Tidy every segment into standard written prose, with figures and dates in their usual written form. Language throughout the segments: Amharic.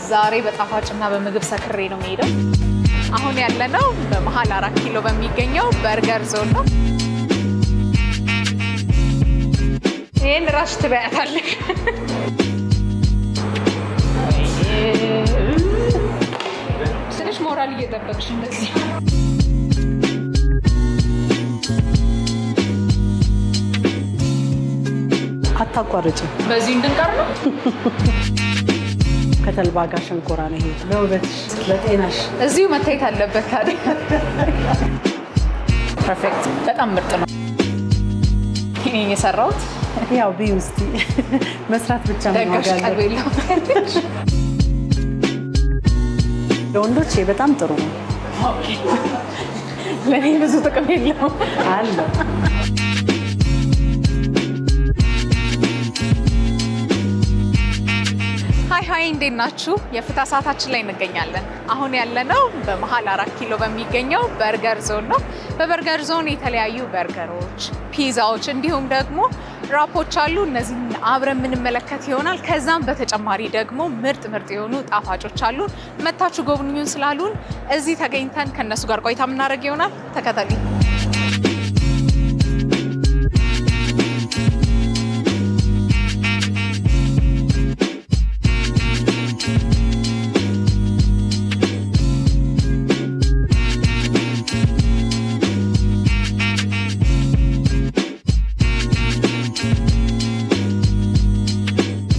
ዛሬ በጣፋጭና በምግብ ሰክሬ ነው የምሄደው። አሁን ያለነው በመሃል 4 ኪሎ በሚገኘው በርገር ዞን ነው። ይሄን ራስ ትበያታለሽ። ትንሽ ሞራል እየጠበቅሽ እንደዚህ አታቋርጪ። በዚህ እንድንቀር ነው። ከተልባ ጋር ሸንኮራ ነው ይሄ። ለውበትሽ ለጤናሽ እዚሁ መታየት አለበት ታዲያ። ፐርፌክት። በጣም ምርጥ ነው። እኔ የሰራሁት ያው ቢውስቲ መስራት ብቻ ነው ያጋለው። ለወንዶች በጣም ጥሩ ነው። ኦኬ። ለኔ ብዙ ጥቅም የለውም አለ። ሃይ እንዴት ናችሁ? የፍታ ሰዓታችን ላይ እንገኛለን። አሁን ያለነው በመሃል 4 ኪሎ በሚገኘው በርገር ዞን ነው። በበርገር ዞን የተለያዩ በርገሮች፣ ፒዛዎች እንዲሁም ደግሞ ራፖች አሉ። እነዚህን አብረን የምንመለከት ይሆናል። ከዛም በተጨማሪ ደግሞ ምርጥ የሆኑ ጣፋጮች አሉ። መታችሁ ጎብኙን ስላሉን እዚህ ተገኝተን ከነሱ ጋር ቆይታ የምናደርግ ይሆናል። ተከታተሉ።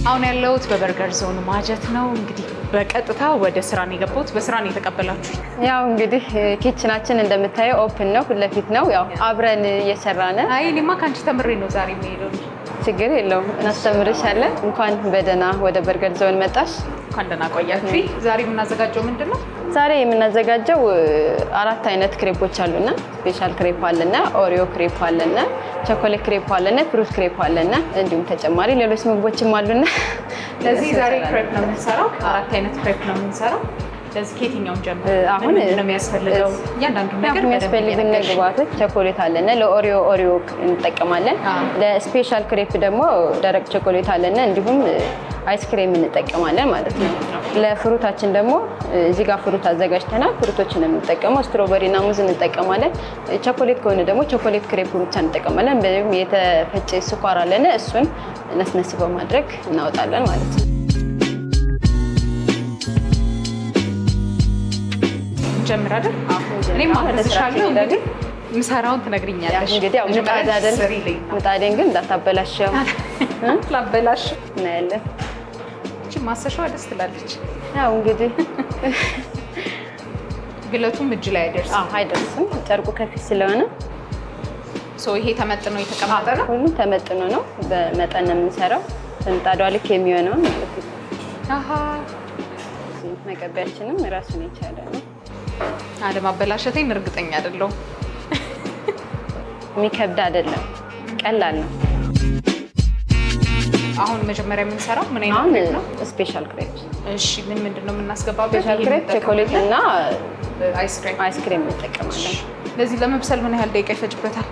አሁን ያለሁት በበርገር ዞን ማጀት ነው። እንግዲህ በቀጥታ ወደ ስራ ነው የገባሁት። በስራ ነው የተቀበላችሁ? ያው እንግዲህ ኪችናችን እንደምታየው ኦፕን ነው፣ ፊት ለፊት ነው። ያው አብረን እየሰራን። አይ እኔማ ካንቺ ተምሬ ነው ዛሬ የምሄደው። ችግር የለውም እናስተምርሻለን። እንኳን በደህና ወደ በርገር ዞን መጣሽ። እንኳን ደህና ቆያችሁ። ዛሬ የምናዘጋጀው ምንድነው? ዛሬ የምናዘጋጀው 4 አይነት ክሬፖች አሉና ስፔሻል ክሬፕ አለና ኦሪዮ ክሬፕ አለና ቸኮሌት ክሬፕ አለና ፍሩት ክሬፕ አለና እንዲሁም ተጨማሪ ሌሎች ምግቦችም አሉና ለዚህ ዛሬ ክሬፕ ነው የምንሰራው። 4 አይነት ክሬፕ ነው የምንሰራው። ለዚህ ከየትኛው ጀምሮ አሁን ነው የሚያስፈልገው? ያንዳንዱ ነገር የሚያስፈልጉን ግብአቶች ቸኮሌት አለና ለኦሪዮ እንጠቀማለን። ለስፔሻል ክሬፕ ደግሞ ደረቅ ቸኮሌት አለና እንዲሁም አይስክሬም እንጠቀማለን ማለት ነው። ለፍሩታችን ደግሞ እዚህ ጋር ፍሩት አዘጋጅተናል። ፍሩቶችን እንጠቀመው ስትሮበሪና ሙዝ እንጠቀማለን። ቸኮሌት ከሆነ ደግሞ ቸኮሌት ክሬፕ ብቻ እንጠቀማለን። በዚህም የተፈጨ ስኳር አለና እሱን ነስነስ በማድረግ እናወጣለን ማለት ነው። ጀምር አይደል? እኔም አመሰግናለሁ። እንግዲህ ምሰራውን ትነግሪኛለሽ። እንግዲህ ያው ምጣድ አይደል? ምጣዴን ግን እንዳታበላሽው። ላበላሽ ነው ያለ። እቺ ማሰሻዋ ደስ ትላለች። ያው እንግዲህ ግለቱም እጅ ላይ አይደርስም። አይደርስም። ጨርቁ ከፊት ስለሆነ ይሄ ተመጥኖ የተቀመጠ ነው። ሁሉም ተመጥኖ ነው። በመጠን ነው የምንሰራው። ምጣዷ ልክ የሚሆነው ማለት ነው። አሃ መቀበያችንም ራሱን የቻለ ነው። አለማበላሸቴን እርግጠኛ አይደለሁም። የሚከብድ አይደለም፣ ቀላል ነው። አሁን መጀመሪያ የምንሰራው ምን አይነት ክሬፕ ነው? ስፔሻል ክሬፕ። እሺ ምንድነው የምናስገባበት? ስፔሻል ክሬፕ ቸኮሌት እና አይስክሬም እንጠቀማለን። ለዚህ ለመብሰል ምን ያህል ደቂቃ ይፈጅበታል?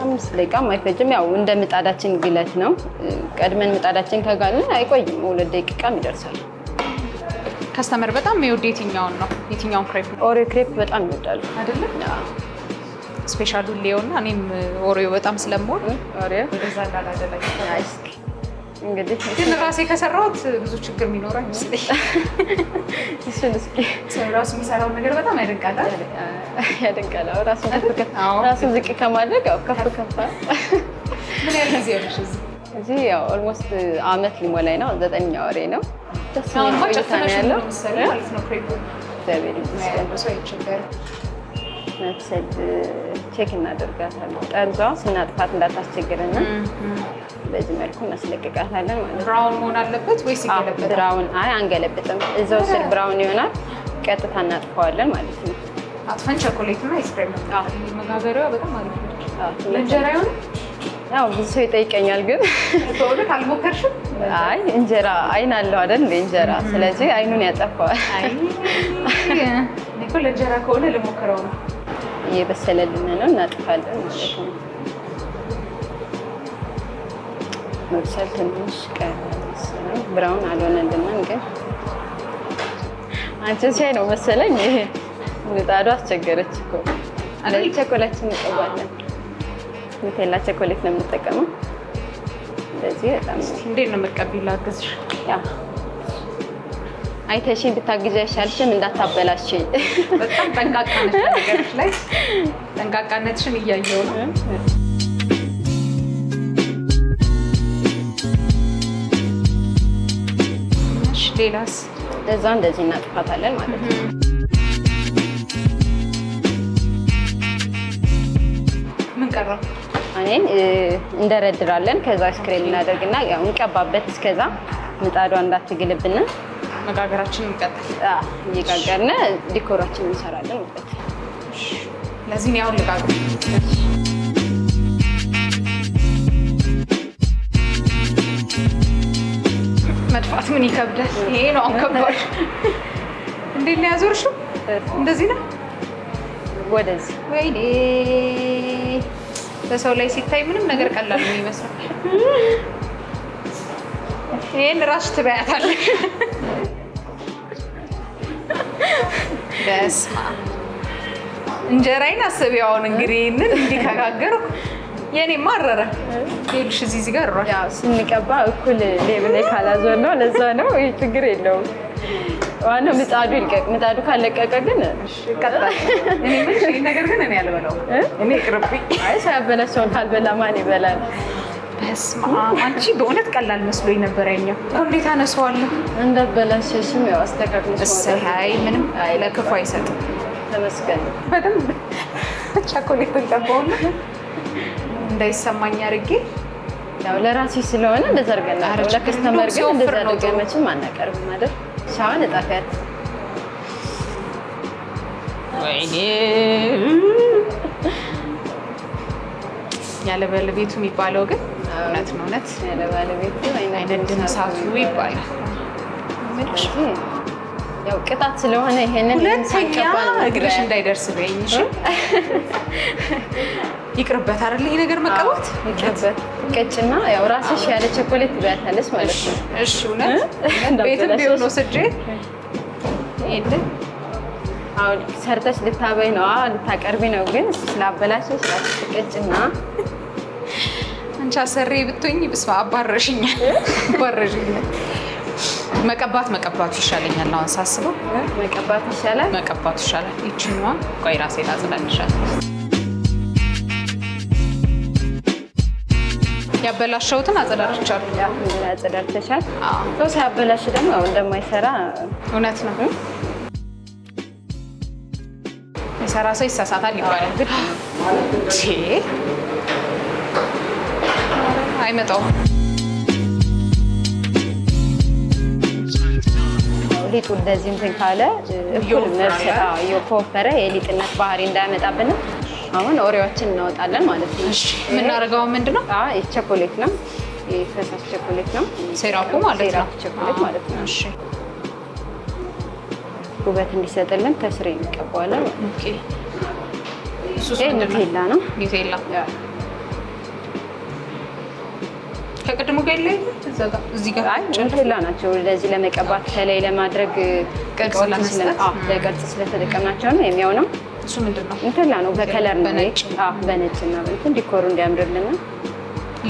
5 ደቂቃ አይፈጅም። ያው እንደ ምጣዳችን ግለት ነው። ቀድመን ምጣዳችን ከጋልን አይቆይም፣ 2 ደቂቃም ይደርሳል። ከስተመር በጣም የሚወድ የትኛውን ነው? የትኛውን ክሬፕ ነው? ኦሪዮ ክሬፕ በጣም ይወዳሉ አይደለ? ስፔሻሉ ሊዮና እኔም ኦሪዮ በጣም ስለምወድ ኦሪዮ ወደዛ እንዳላደላኝ። እንግዲህ ግን ራሴ ከሰራሁት ብዙ ችግር የሚኖረው አይመስለኝ። እሱን እስኪ ራሱ የሚሰራው ነገር በጣም ያደንቃል። ራሱን ዝቅ ከማድረግ ያው ከፍ ምን ያህል ጊዜ ሆነሽ እዚህ? እዚህ ያው ኦልሞስት አመት ሊሞላኝ ነው። 9ኛ ወሬ ነው። ደስ ነው ቆይታ ነው ያለው ማለት ነው። ክሬፕ መብሰል ቼክ እናደርጋታለን። ጠርዟ ስናጥፋት እንዳታስቸግረን በዚህ መልኩ እናስለቅቃታለን ማለት ነው። ብራውን መሆን አለበት ወይስ ይገለበጣል? ብራውን አንገለብጥም። እዛው ስር ብራውን ይሆናል። ቀጥታ እናጥፋዋለን ማለት ነው። አጥፈን ቸኮሌት እና አይስክሬም ነው። መጋገሪያዋ በጣም አሪፍ ነች። ለእንጀራ ይሆን? ያው ብዙ ሰው ይጠይቀኛል ግን በእውነት አልሞከርሽም? አይ እንጀራ አይን አለው አይደል? እንጀራ ስለዚህ አይኑን ያጠፋዋል። እኮ ለእንጀራ ከሆነ ልሞክረው ነው። እየበሰለልን ነው፣ እናጥፋለን ማለት ነው። መብሰል ትንሽ ቀስ ብራውን አልሆነልንም ግን አንቺን ሲያይ ነው መሰለኝ ይሄ ምጣዱ አስቸገረች እኮ አለኝ ቸኮሌት እንቀባለን ኑቴላ ቸኮሌት ነው የምንጠቀመው እንደዚህ በጣም እንዴት ነው መቀበል አገዝሽ ያ አይተሽኝ ብታግዢ አይሻልሽም እንዳታበላሽ በጣም ጠንቃቃ ነሽ ነገርሽ ላይ ጠንቃቃነትሽን እያየሁ ነው እሺ ሌላስ እዛ እንደዚህ እናጥፋታለን ማለት ነው ምን ቀረ አኔን እንደረድራለን ከዛ አይስክሬም እናደርግና ያው እንቀባበት እስከዛ ምጣዷ እንዳትግልብና መጋገራችንን እንቀጥል እየጋገርነ ዲኮራችንን እንሰራለን ማለት ነው ለዚህ ነው ልጋገር መጥፋት ምን ይከብዳል ይሄ ነው አንከባድ እንዴት ነው ያዞርሽው እንደዚህ ነው ወደዚህ ወይኔ በሰው ላይ ሲታይ ምንም ነገር ቀላል ነው ይመስላል ይሄን ራስ ትበያታለሽ በስማ እንጀራዬን አስቢያውን እንግዲህ እንዲካጋገርኩ የኔ ማረረ ይልሽ እዚህ ጋር ራስ ያው ስንቀባ እኩል ሌብል ላይ ካላዞር ነው ለዛ ነው ይሄ ችግር የለውም ዋናው ምጣዱ ይልቀቅ ምጣዱ ካለቀቀ ግን ቀጣይ እኔ ምን ይሄ ነገር ግን እኔ አልበላው እኔ ቅርብኝ አይ ሳያበላሽው ካልበላ ማን ይበላል በስማ አንቺ በእውነት ቀላል መስሎኝ ነበር ያኛው እንዴት አነሳዋለሁ እንደበላሽሽም ያው አስተካክለሽ አይ ምንም ለክፉ አይሰጥም ተመስገን በደንብ ቸኮሌት እንቀባውና እንዳይሰማኝ አድርጌ ያው ለራሴ ስለሆነ እንደዛ አድርገና ለከስተመር ግን እንደዛ አድርገመችም አናቀርብም ማለት ሻውን እጣፊያት ወይኔ ያለ ባለቤቱ የሚባለው ግን እውነት ነው እውነት ያለ ባለቤቱ አይነት ድምሳቱ ይባላል ያው ቅጣት ስለሆነ ይሄንን ሁለተኛ እግርሽ እንዳይደርስ በይኝ እሺ ይቅርበት አይደል ይሄ ነገር መቀባት ይቅርበት ቀጭና ያው ራስሽ ያለ ቸኮሌት ትበያታለሽ ማለት ነው እሺ እውነት ቤትም ቢሆን ወስጄ ይሄን አሁን ሰርተሽ ልታበይ ነው ልታቀርቢ ነው ግን ስላበላሽሽ ቀጭና አንቺ አሰሪ ብትሆኚ በስመ አብ አባረሽኛል መቀባቱ ይሻለኛል አሁን ሳስበው መቀባቱ ይሻላል ይችኛዋ ቆይ ራሴ ላጽዳልሻት ያበላሽውትን አጸዳርቻለሁ ያጸዳርተሻል ሰው ሳያበላሽ ደግሞ ያው እንደማይሰራ እውነት ነው የሰራ ሰው ይሳሳታል ይባላል ግን አይመጣውም ሊጡ እንደዚህ እንትን ካለ እኩል መስራ የኮፈረ የሊጥነት ባህሪ እንዳያመጣብን አሁን ኦሪዮችን እናወጣለን ማለት ነው እሺ ምን እናደርጋው ምንድነው ቸኮሌት ነው የፈሳሽ ቸኮሌት ነው ሲራፑ ማለት ነው ቸኮሌት ማለት ነው እሺ ውበት እንዲሰጥልን ተስሬ እንቀባዋለን ኦኬ እሱ ኑቴላ ነው ኑቴላ ከቀድሞ ጋር ላይ እዚህ ጋር ኑቴላ ናቸው ለዚህ ለመቀባት ከላይ ለማድረግ ቅርጽ ለመስጠት ለቅርጽ ስለተጠቀምናቸው ነው የሚያውነው እሱ ምንድነው ኑቴላ ነው በከለር ነው በነጭና እንትን ዲኮሩ እንዲያምርልን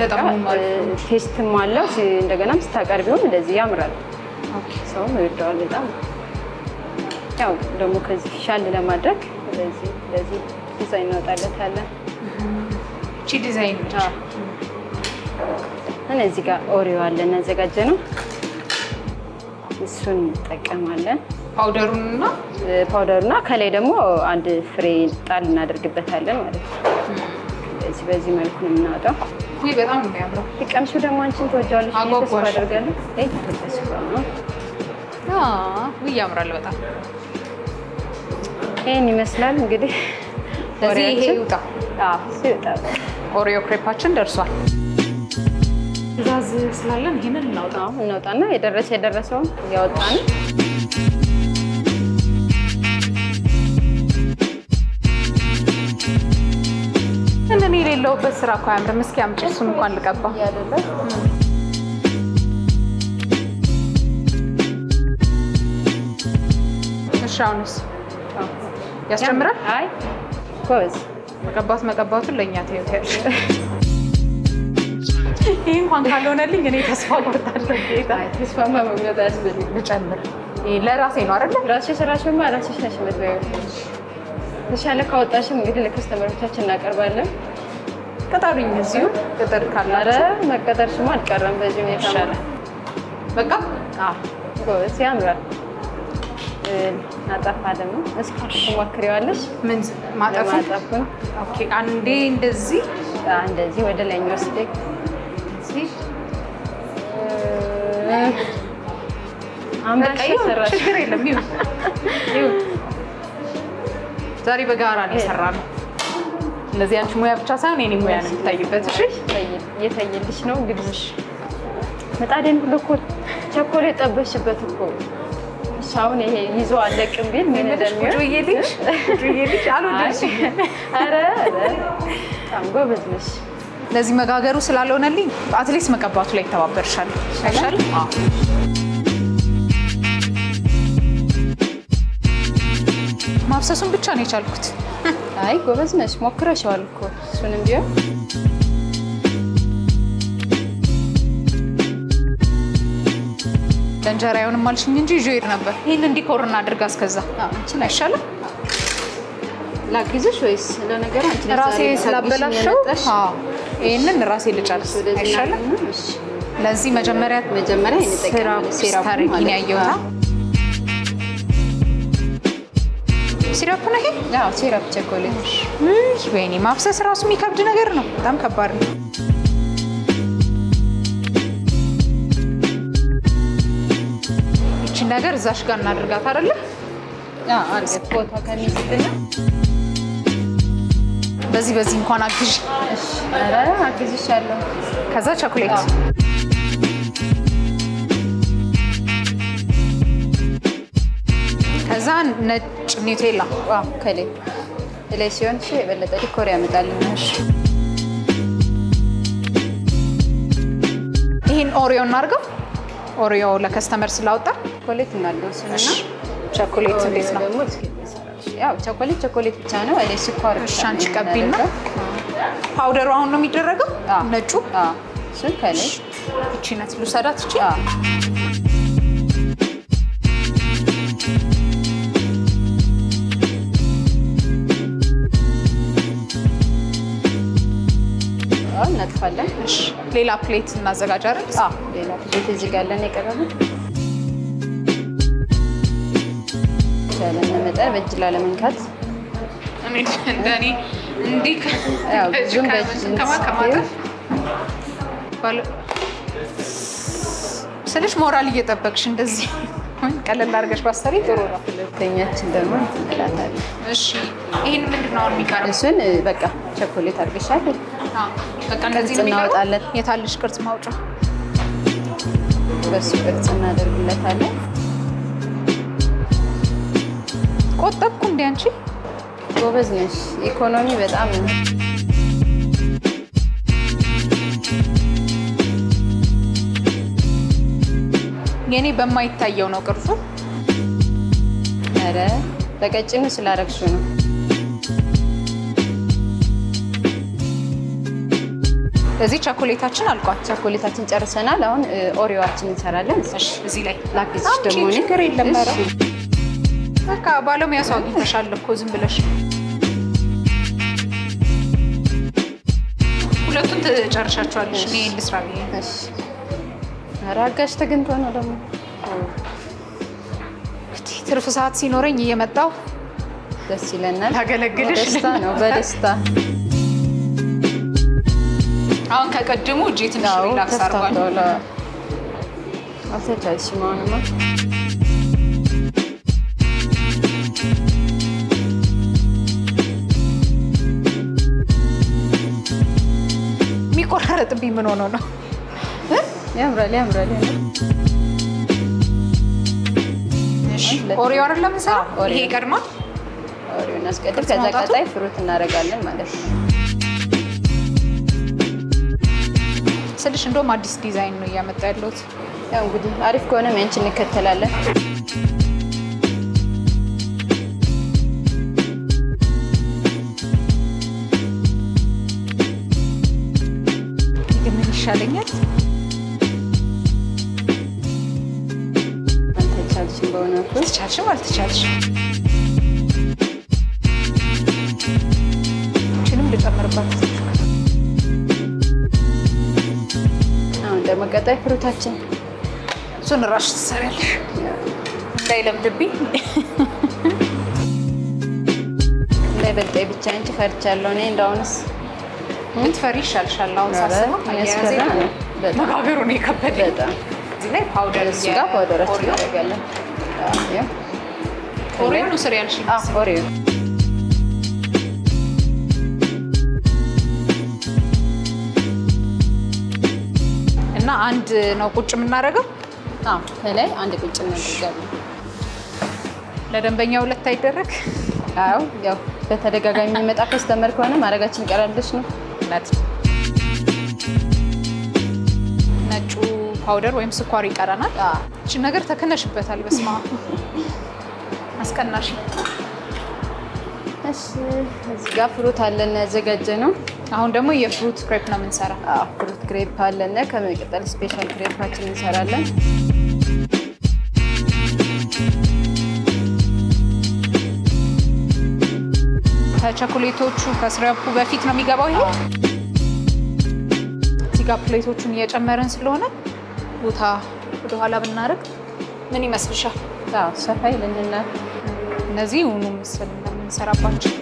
ለጣሙ ማለት ቴስትም አለው እንደገናም ስታቀርቢው እንደዚህ ያምራል ኦኬ ሰው ይወደዋል በጣም ያው ደግሞ ከዚህ ሻል ለማድረግ ለዚህ ዲዛይን እናወጣለታለን እቺ ዲዛይን እነዚህ ጋር ኦሪዮ አለን አዘጋጀነው እሱን እንጠቀማለን ፓውደሩና ከላይ ደግሞ አንድ ፍሬ ጣል እናደርግበታለን ማለት ነው በዚህ መልኩ ነው የምናወጣው ወይ በጣም ነው የሚያምረው ይቀምሹ ደግሞ አንቺን ተወጃለሽ ተስፋ አደርጋለሁ ተስፋ ነው ወይ ያምራል በጣም ይሄን ይመስላል እንግዲህ ለዚህ ይሄ ይውጣ ሲወጣ ኦሪዮ ክሬፓችን ደርሷል ትእዛዝ ስላለን ይሄንን እናውጣና የደረሰውን ያወጣን እኔ የሌለውበት ስራ እኮ አያምርም እስኪ አምጪ እሱን እንኳን ልቀባ ያደለ ሻውንስ ያስጨምራል? አይ ጎበዝ መቀባቱን ለእኛ ታዩታለሽ። ይሄ እንኳን ካልሆነልኝ እኔ ተስፋ ቆርጣለሁ። ጌታ ተስፋ ማመግለጥ አያስፈልግም። ልጨምር። ይሄ ለራሴ ነው አይደል? ራስሽ ስራሽማ ራስሽ ነሽ የምትበይው። ተሻለ ካወጣሽም እንግዲህ ለከስተመሮቻችን እናቀርባለን። ቅጠሩኝ እዚሁ ቅጠር ካላረ መቀጠርሽማ አልቀረም። በዚህ ሁኔታ ይሻላል። በቃ ጎበዝ ያምራል። ናጣፋ ደግሞ እስኪ ትሞክሪዋለሽ? ምን ማጠፉን? ኦኬ አንዴ እንደዚህ ወደ ላይ ወስደክ አምባሽ ሰራሽ። ችግር የለም ይሁን። ዛሬ በጋራ ነው የሰራነው። እንደዚህ አንቺ ሙያ ብቻ ሳይሆን የኔ ሙያ ነው የሚታይበት። እሺ እየታየልሽ ነው እንግዲህ። ምጣዴን ሁሉ እኮ ቸኮሌት ጠበሽበት እኮ። አሁን ይሄ ይዞ አለቅም ቢል ምን እንደሚሆን ጆዬልሽ አልወደድሽም? ኧረ በጣም ጎበዝ ነሽ። ለዚህ መጋገሩ ስላልሆነልኝ አትሊስት መቀባቱ ላይ ተባበርሻለሁ። አይሻልም? ማብሰሱን ብቻ ነው የቻልኩት። አይ ጎበዝ ነሽ፣ ሞክረሻል እኮ እሱንም ቢሆን። ለእንጀራ አይሆንም አልሽኝ እንጂ ይዤ እሄድ ነበር። ይሄን ዲኮር እናድርግ እስከዛ። እንችል አይሻልም? ላግዝሽ ወይስ ለነገሩ አንቺ ራሴ ስላበላሽው ይሄንን ራሴ ልጨርስ አይሻልም? ለዚህ መጀመሪያ እንጠቀማለን። ሲራፕ ነው ያየሁት። ሲራፕ ነው ይሄ? አዎ ሲራፕ ቸኮሌት። ወይኔ ማፍሰስ ራሱ የሚከብድ ነገር ነው። በጣም ከባድ ነው። ይቺን ነገር እዛሽ ጋር እናድርጋት አይደለ? አድርገት ፎቶ ከሚስጥና በዚህ እንኳን አግዥ። እሺ ኧረ አግዝሻለሁ። ከዛ ቸኮሌት ከዛ ነጭ ኒውቴላ ከላይ ሲሆን እሺ የበለጠ ዲኮር ያመጣልናል። ይሄን ኦሪዮ እናድርገው። ኦሪዮ ለከስተመር ስላወጣ ቸኮሌት እናድርገውና ቸኮሌት እንዴት ነው? ያው ቸኮሌት ብቻ ነው። እኔ ስኳር ሻንቺ ቀቢና ፓውደሩ አሁን ነው የሚደረገው። ነጩ እሱን ከላይ እቺ ናት ልውሰዳት። እቺ እናጥፋለን። እሺ ሌላ ፕሌት እናዘጋጅ አይደል? ሌላ ፕሌት እዚህ ጋር አለን የቀረበው። ቻለን መጠን በእጅ ላለመንካት እንደኔ እንዲህ ብዙም ከማቀፍ ስልሽ ሞራል እየጠበቅሽ እንደዚህ ቀለል አድርገሽ ባሰሪ ጥሩ ነው። ሁለተኛችን ደግሞ እንላታለን። እሺ ይሄን ምንድነው የሚቀረው? እሱን በቃ ቸኮሌት አድርገሻል። በቃ እንደዚህ እናወጣለን። የታልሽ ቅርጽ ማውጫ በሱ ቅርጽ እናደርግለታለን። ቆጠብኩ እንዴ አንቺ? ጎበዝ ነሽ። ኢኮኖሚ በጣም የኔ በማይታየው ነው ቅርጹ። ኧረ በቀጭኑ ስላረግሹ ነው። እዚህ ቸኮሌታችን አልቋል። ቸኮሌታችን ጨርሰናል። አሁን ኦሪዮአችን እንሰራለን። እሺ እዚህ ላይ ላግዝሽ ደግሞ እኔ። ችግር የለም። ኧረ በቃ ባለሙያ ሰው አግኝተሻል እኮ ዝም ብለሽ። ሁለቱን ትጨርሻቸዋለሽ። እኔ ልስራ ብዬ። እሺ ኧረ አጋዥ ተገኝቶ ነው ደግሞ። ትርፍ ሰዓት ሲኖረኝ እየመጣሁ ደስ ይለናል። ታገለግልሽ። በደስታ ነው በደስታ። አሁን ከቀድሙ እጄ ትንሽ ሪላክስ አድርጓል። አልተቻልሽም አሁንማ። የሚቆራረጥብኝ ምን ሆኖ ነው? ያምራል። እሺ ኦሪዮ አይደለም እንሰራ። ይሄ ይቀድማል። ኦሪዮ እናስቀድም። ከዛ ቀጣይ ፍሩት እናደርጋለን ማለት ነው። ስልሽ እንደውም አዲስ ዲዛይን ነው እያመጣ ያለሁት። ያው እንግዲህ አሪፍ ከሆነ ያንቺን እንከተላለን። ይሻለኛል። አልተቻልሽም በእውነቱ ተቻልሽም አልተቻልሽም እቺንም ልጨምርባት። አሁን ደግሞ ቀጣይ ፍሩታችን እሱን ራሽ ትሰሪያለሽ እንዳይለምድብኝ። እንዳይበልጠኝ ብቻ እንጂ ፈርቻለሁ እኔ እንደውንስ ብትፈሪ ይሻልሻል። አሁን ሳስበው ያስፈራ ነው በጣም መጋገሩ ነው የከበደኝ። በጣም እዚህ ላይ ፓውደር እሱ ጋር ፓውደራችን እናደርጋለን። ኦሬዮ ነው ስሪ ያልሽኝ? ኦሬዮ እና አንድ ነው ቁጭ የምናደርገው? ከላይ አንድ ቁጭ እናደርጋለን። ለደንበኛ ሁለት አይደረግ? አዎ ያው በተደጋጋሚ የሚመጣ ከስተመር ከሆነ ማድረጋችን ይቀራልሽ ነው። ነጩ ፓውደር ወይም ስኳር ይቀራናል። እቺ ነገር ተከነሽበታል። በስማ አስቀናሽ። እሺ እዚህ ጋር ፍሩት አለን ያዘጋጀ ነው። አሁን ደግሞ የፍሩት ክሬፕ ነው የምንሰራው። ፍሩት ክሬፕ አለን። ከመቀጠል ስፔሻል ክሬፓችን እንሰራለን። ከቸኮሌቶቹ ከስረፑ በፊት ነው የሚገባው ይሄ። እዚህ ጋር ፕሌቶቹን እየጨመረን ስለሆነ ቦታ ወደ ኋላ ብናደርግ ምን ይመስልሻል? ሰፋ ይልንና እነዚህ ሁሉ ምስል እንደምንሰራባቸው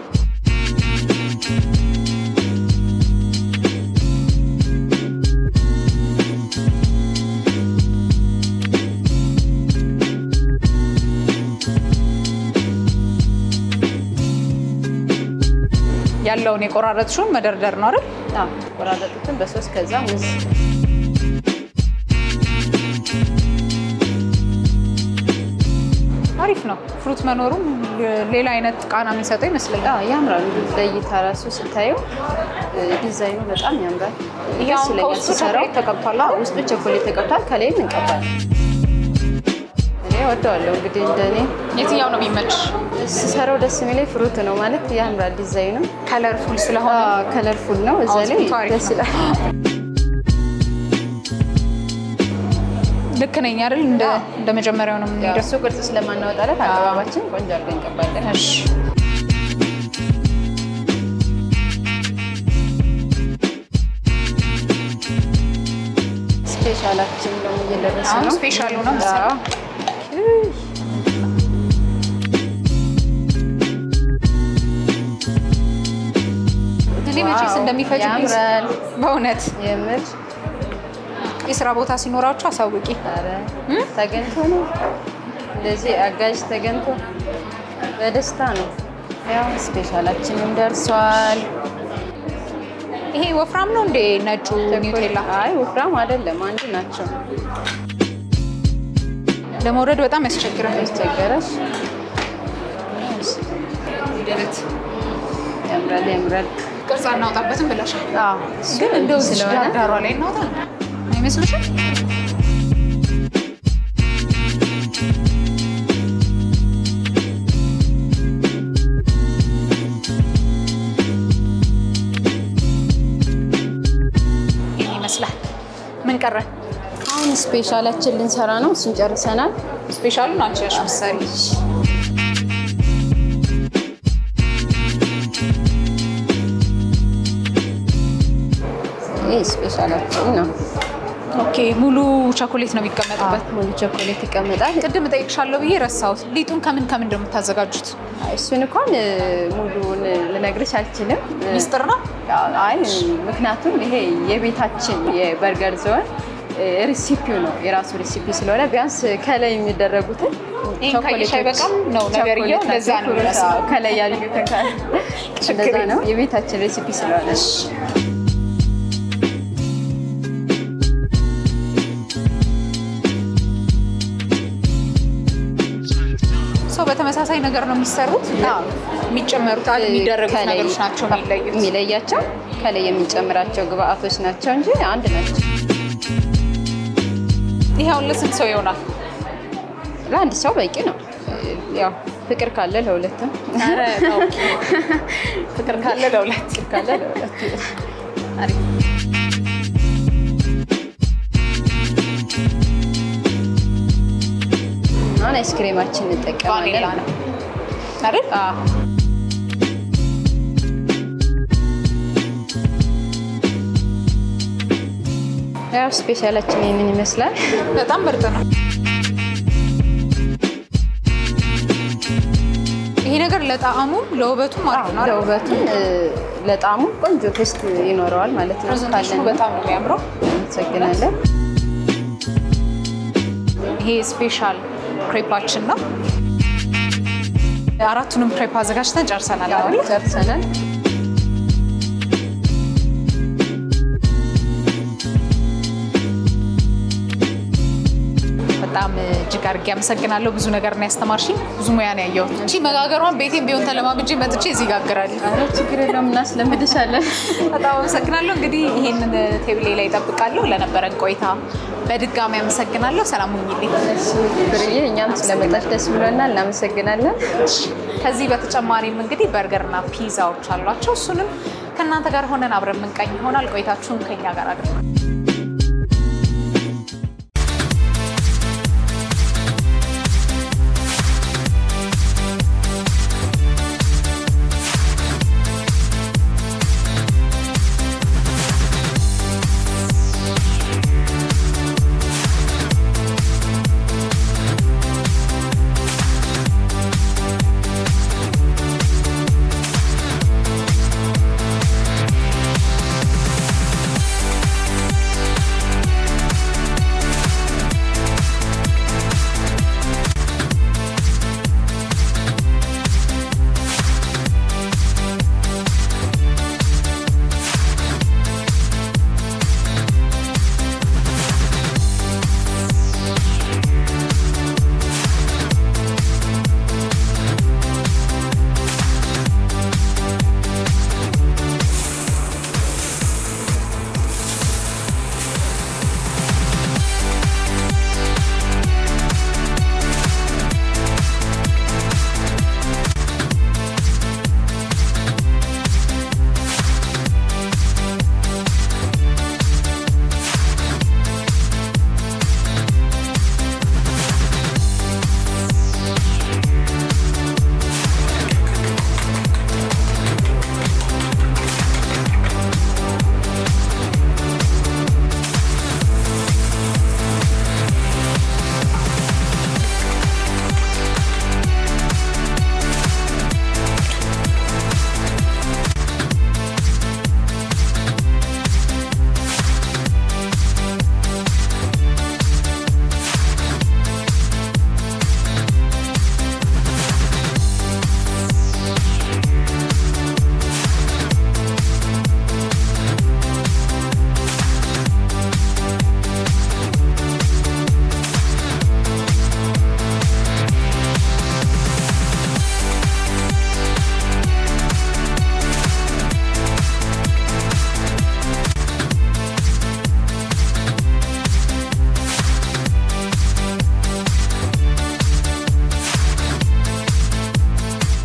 ያለውን የቆራረጥሽውን መደርደር ነው አይደል? ቆራረጡትን በሶስት ከዛ ሙዝ አሪፍ ነው። ፍሩት መኖሩም ሌላ አይነት ቃና የሚሰጠው ይመስለኛል። ያምራል። ለእይታ ራሱ ስታየው ዲዛይኑ በጣም ያምራል። ያው ከውስጡ ቸኮሌት ተቀብቷል። ውስጡ ቸኮሌት ተቀብቷል። ከላይም እንቀባለን። እኔ ወደዋለሁ። እንግዲህ እንደኔ የትኛው ነው የሚመችሽ? ስሰራው ደስ የሚለኝ ፍሩት ነው ማለት ያምራል። ዲዛይኑ ከለርፉል ስለሆነ ከለርፉል ነው። እዛ ላይ ደስ ይላል። ልክ ነኝ አይደል? እንደ መጀመሪያው ነው የምንሄደው። እሱ ቅርጽ ስለማናወጣለት አቀባባችን ቆንጆ አድርገን እንቀባለን። እሺ ስፔሻላችን ነው እየደረሰ ነው። ስፔሻሉ ነው የምትሰራው? እኔ መቼስ እንደሚፈጅብኝ በእውነት የምር የስራ ቦታ ሲኖራችሁ አሳውቂ። ተገኝቶ ነው እንደዚህ አጋዥ ተገኝቶ በደስታ ነው። ያው ስፔሻላችንም ደርሷል። ይሄ ወፍራም ነው እንዴ ነጩ ኒውቴላ? አይ ወፍራም አይደለም፣ አንድ ናቸው። ለመውረድ በጣም ያስቸግራል። ያስቸገረሽ ያምራል ያምራል። ቅርጽ አናውጣበትም ብለሻል። ግን እንደው ስለሆነ ዳሯ ላይ እናውጣ አይመስልሽም? ይሄ ይመስላል። ምን ቀረ? አሁን ስፔሻላችን ልንሰራ ነው። እሱን ጨርሰናል። ስፔሻሉን አንቺ ነሽ ምሳሌ። ይሄ ስፔሻላችን ነው። ኦኬ ሙሉ ቸኮሌት ነው የሚቀመጥበት? ሙሉ ቸኮሌት ይቀመጣል። ቅድም እጠይቅሻለሁ ብዬ ረሳሁት። ሊጡን ከምን እንደምታዘጋጁት? እሱን እንኳን ሙሉውን ልነግርሽ አልችልም። ሚስጥር ነው? አይ ምክንያቱም ይሄ የቤታችን የበርገር ዞን ሪሲፒው ነው። የራሱ ሪሲፒ ስለሆነ ቢያንስ ከላይ የሚደረጉትን ቾኮሌት አይበቃም ነው ነገርየው። እንደዛ ነው ከላይ ያሉትን እንደዛ ነው። የቤታችን ሪሲፒ ስለሆነ በተመሳሳይ ነገር ነው የሚሰሩት? የሚጨመሩት የሚደረጉት ነገሮች ናቸው የሚለያቸው። ከላይ የሚጨምራቸው ግብአቶች ናቸው እንጂ አንድ ናቸው። ይሄ አሁን ለስንት ሰው ይሆናል? ለአንድ ሰው በቂ ነው። ያው ፍቅር ካለ ለሁለትም። ኧረ ፍቅር ካለ ለሁለት። አሪፍ አይስክሬማችን እንጠቀማለን ቫኒላ ነው አይደል ያው ስፔሻላችን ይሄንን ይመስላል በጣም ምርጥ ነው ይሄ ነገር ለጣዕሙ ለውበቱ ማለት ነው ለውበቱ ለጣዕሙ ቆንጆ ቴስት ይኖረዋል ማለት ነው ካለን በጣም ነው የሚያምረው ሰግናለን ይሄ ስፔሻል ክሬፓችን ነው አራቱንም ክሬፕ አዘጋጅተን ጨርሰናል አይደል ጨርሰናል በጣም እጅግ አድርጌ አመሰግናለሁ ብዙ ነገር ነው ያስተማርሽኝ ብዙ ሙያ ነው ያየሁት እቺ መጋገሯን ቤቴን ቢሆን ተለማምጄ መጥቼ እዚህ ጋግራለሁ አረ ችግር የለውም እናስለምድሻለን በጣም አመሰግናለሁ እንግዲህ ይሄንን ቴብሌ ላይ እጠብቃለሁ ለነበረን ቆይታ በድጋሚ አመሰግናለሁ ሰላም ሁኚልኝ እሺ ፍሬዬ እኛም ስለመጣሽ ደስ ብሎናል እናመሰግናለን ከዚህ በተጨማሪም እንግዲህ በርገርና ፒዛዎች አሏቸው እሱንም ከእናንተ ጋር ሆነን አብረን ምንቀኝ ይሆናል ቆይታችሁን ከኛ ጋር አድርጉ